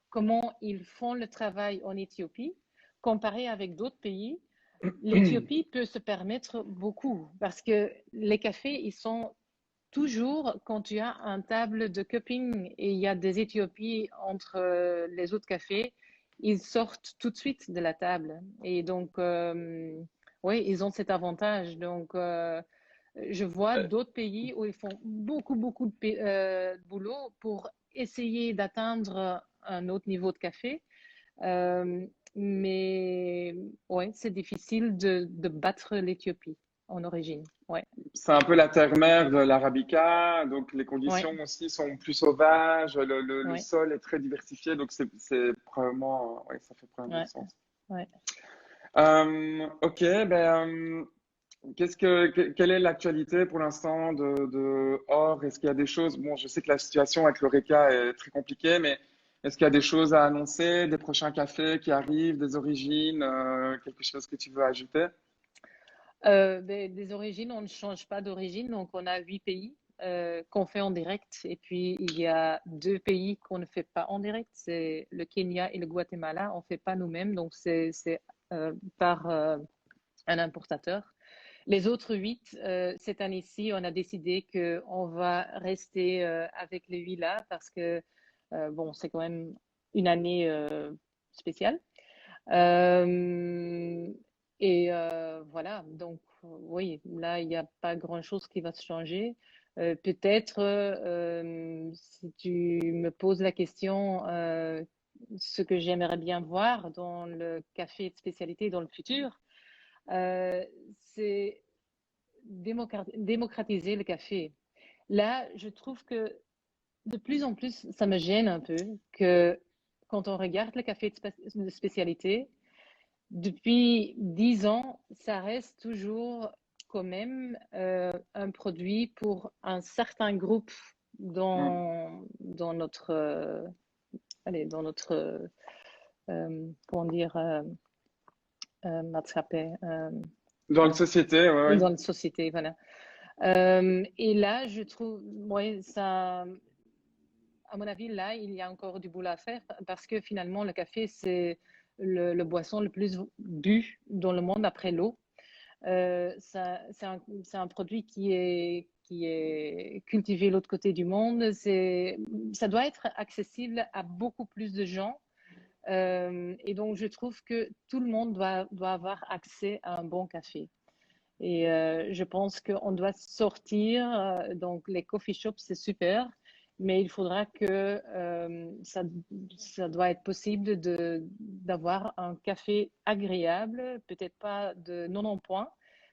comment ils font le travail en Éthiopie, comparé avec d'autres pays, l'Éthiopie peut se permettre beaucoup, parce que les cafés, ils sont toujours, quand tu as un table de cupping et il y a des Éthiopies entre les autres cafés, ils sortent tout de suite de la table. Et donc, oui, ils ont cet avantage. Donc, je vois d'autres pays où ils font beaucoup de boulot pour essayer d'atteindre un autre niveau de café. Mais ouais, c'est difficile de battre l'Éthiopie. en origine. Ouais, C'est un peu la terre-mère de l'Arabica, donc les ouais, conditions aussi sont plus sauvages, le ouais, sol est très diversifié, donc c'est probablement, ouais, ça fait probablement du ouais, sens. ouais. Ok, ben, quelle est l'actualité pour l'instant de Or? Est-ce qu'il y a des choses, bon, je sais que la situation avec l'Horeca est très compliquée, mais est-ce qu'il y a des choses à annoncer, des prochains cafés qui arrivent, des origines, quelque chose que tu veux ajouter? Des origines, on ne change pas d'origine, donc on a 8 pays qu'on fait en direct, et puis il y a 2 pays qu'on ne fait pas en direct, c'est le Kenya et le Guatemala. On ne fait pas nous-mêmes, donc c'est par un importateur. Les autres 8, cette année-ci, on a décidé qu'on va rester avec les 8 là parce que bon, c'est quand même une année spéciale. Euh, voilà, donc oui, là, il n'y a pas grand-chose qui va se changer. Peut-être, si tu me poses la question, ce que j'aimerais bien voir dans le café de spécialité dans le futur, euh, c'est démocratiser le café. Là, je trouve que de plus en plus, ça me gêne un peu que quand on regarde le café de spécialité, depuis 10 ans, ça reste toujours quand même un produit pour un certain groupe Hmm. dans notre, allez, dans notre, comment dire, maatschappij, Dans la société, ouais, ouais. dans la société, voilà. Et là, je trouve, ouais, ça, à mon avis, là, il y a encore du boulot à faire parce que finalement, le café, c'est le boisson le plus bu dans le monde après l'eau. C'est un produit qui est cultivé de l'autre côté du monde. Ça doit être accessible à beaucoup plus de gens. Et donc, je trouve que tout le monde doit avoir accès à un bon café. Et je pense qu'on doit sortir. Donc, les coffee shops, c'est super, mais il faudra que ça doit être possible d'avoir un café agréable, peut-être pas de 90 points,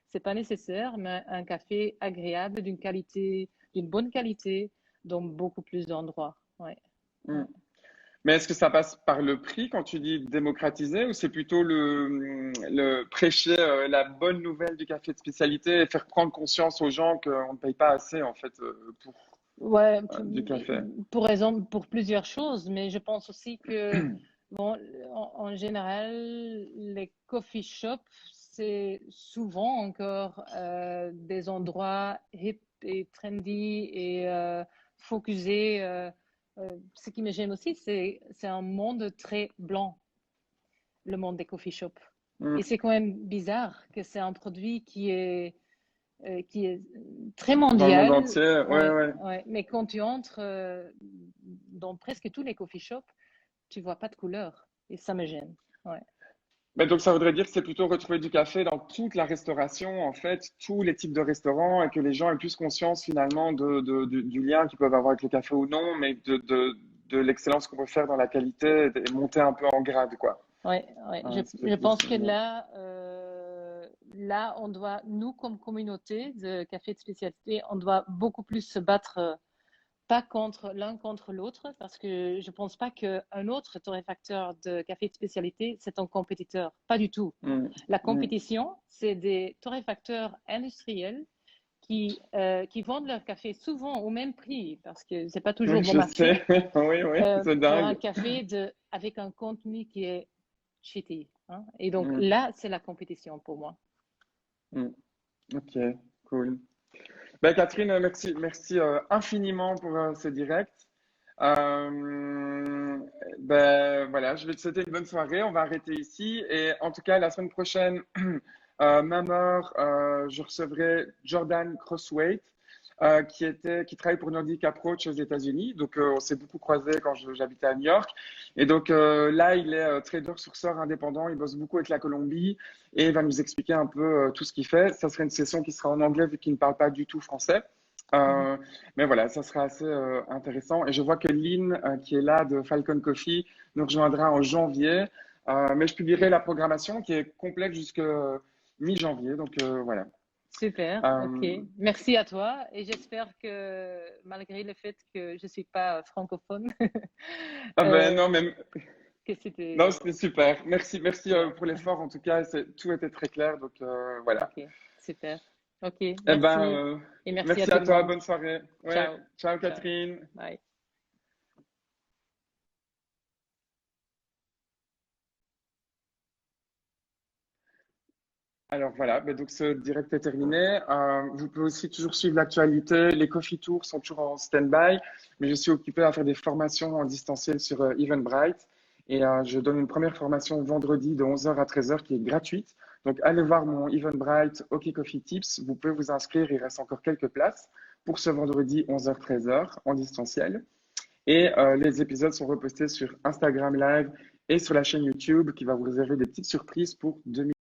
c'est pas nécessaire, mais un café agréable d'une qualité, d'une bonne qualité, dans beaucoup plus d'endroits. Ouais, Hmm. ouais. Mais est-ce que ça passe par le prix quand tu dis démocratiser ou c'est plutôt le prêcher la bonne nouvelle du café de spécialité et faire prendre conscience aux gens qu'on ne paye pas assez en fait Ouais, du café? pour plusieurs choses, mais je pense aussi que, bon, en général, les coffee shops, c'est souvent encore des endroits hip et trendy et focusés. Ce qui me gêne aussi, c'est un monde très blanc, le monde des coffee shops. Hmm. Et c'est quand même bizarre que c'est un produit qui est très Dans le monde mondial. entier, ouais, Ouais, ouais. ouais. Mais quand tu entres dans presque tous les coffee shops, tu vois pas de couleur. Et ça me gêne. Ouais. Mais donc ça voudrait dire que c'est plutôt retrouver du café dans toute la restauration, en fait, tous les types de restaurants et que les gens aient plus conscience finalement du lien qu'ils peuvent avoir avec le café ou non, mais de l'excellence qu'on peut faire dans la qualité et monter un peu en grade, quoi. Ouais, ouais. Hein, c'est Je peut-être pense que possible. là, on doit, nous, comme communauté de café de spécialité, on doit beaucoup plus se battre pas contre l'un contre l'autre, parce que je pense pas qu'un autre torréfacteur de café de spécialité, c'est un compétiteur. Pas du tout. Hmm. La Hmm. compétition, c'est des torréfacteurs industriels qui vendent leur café souvent au même prix, parce que c'est pas toujours Oui, bon je marché, sais. Oui, oui, c'est pour un dingue. café avec un contenu qui est cheaté, hein. Et donc Hmm. là, c'est la compétition pour moi. Hmm. Ok, cool. Ben, Catherine, merci, merci infiniment pour ce direct. Euh, ben, voilà, je vais te souhaiter une bonne soirée. On va arrêter ici. Et en tout cas, la semaine prochaine, même heure, je recevrai Jordan Crosswaite, qui travaille pour Nordic Approach aux États-Unis. Donc, on s'est beaucoup croisés quand j'habitais à New York. Et donc, là, il est trader sourceur indépendant. Il bosse beaucoup avec la Colombie et il va nous expliquer un peu tout ce qu'il fait. Ça sera une session qui sera en anglais vu qu'il ne parle pas du tout français. Mhm. Euh, mais voilà, ça sera assez intéressant. Et je vois que Lynn, qui est là de Falcon Coffee, nous rejoindra en janvier. Mais je publierai la programmation qui est complète jusqu'à mi-janvier. Donc voilà. Super, ok. Euh, Merci à toi et j'espère que malgré le fait que je suis pas francophone, ah ben euh, non, mais que non, c'était c'était super. Merci, merci bien. pour l'effort en tout cas. Tout était très clair, donc voilà. Ok, super. Ok, Eh ben, merci et merci à merci tout à le toi. monde. Bonne soirée. Ouais, Ciao, ciao ciao, Catherine. bye. Alors voilà, ben donc ce direct est terminé. Vous pouvez aussi toujours suivre l'actualité. Les coffee tours sont toujours en stand-by, mais je suis occupé à faire des formations en distanciel sur Eventbrite. Et je donne une première formation vendredi de 11 heures à 13 heures qui est gratuite. Donc allez voir mon Eventbrite OK Coffee Tips. Vous pouvez vous inscrire, il reste encore quelques places pour ce vendredi 11 heures 13 heures en distanciel. Et les épisodes sont repostés sur Instagram Live et sur la chaîne YouTube qui va vous réserver des petites surprises pour 2020.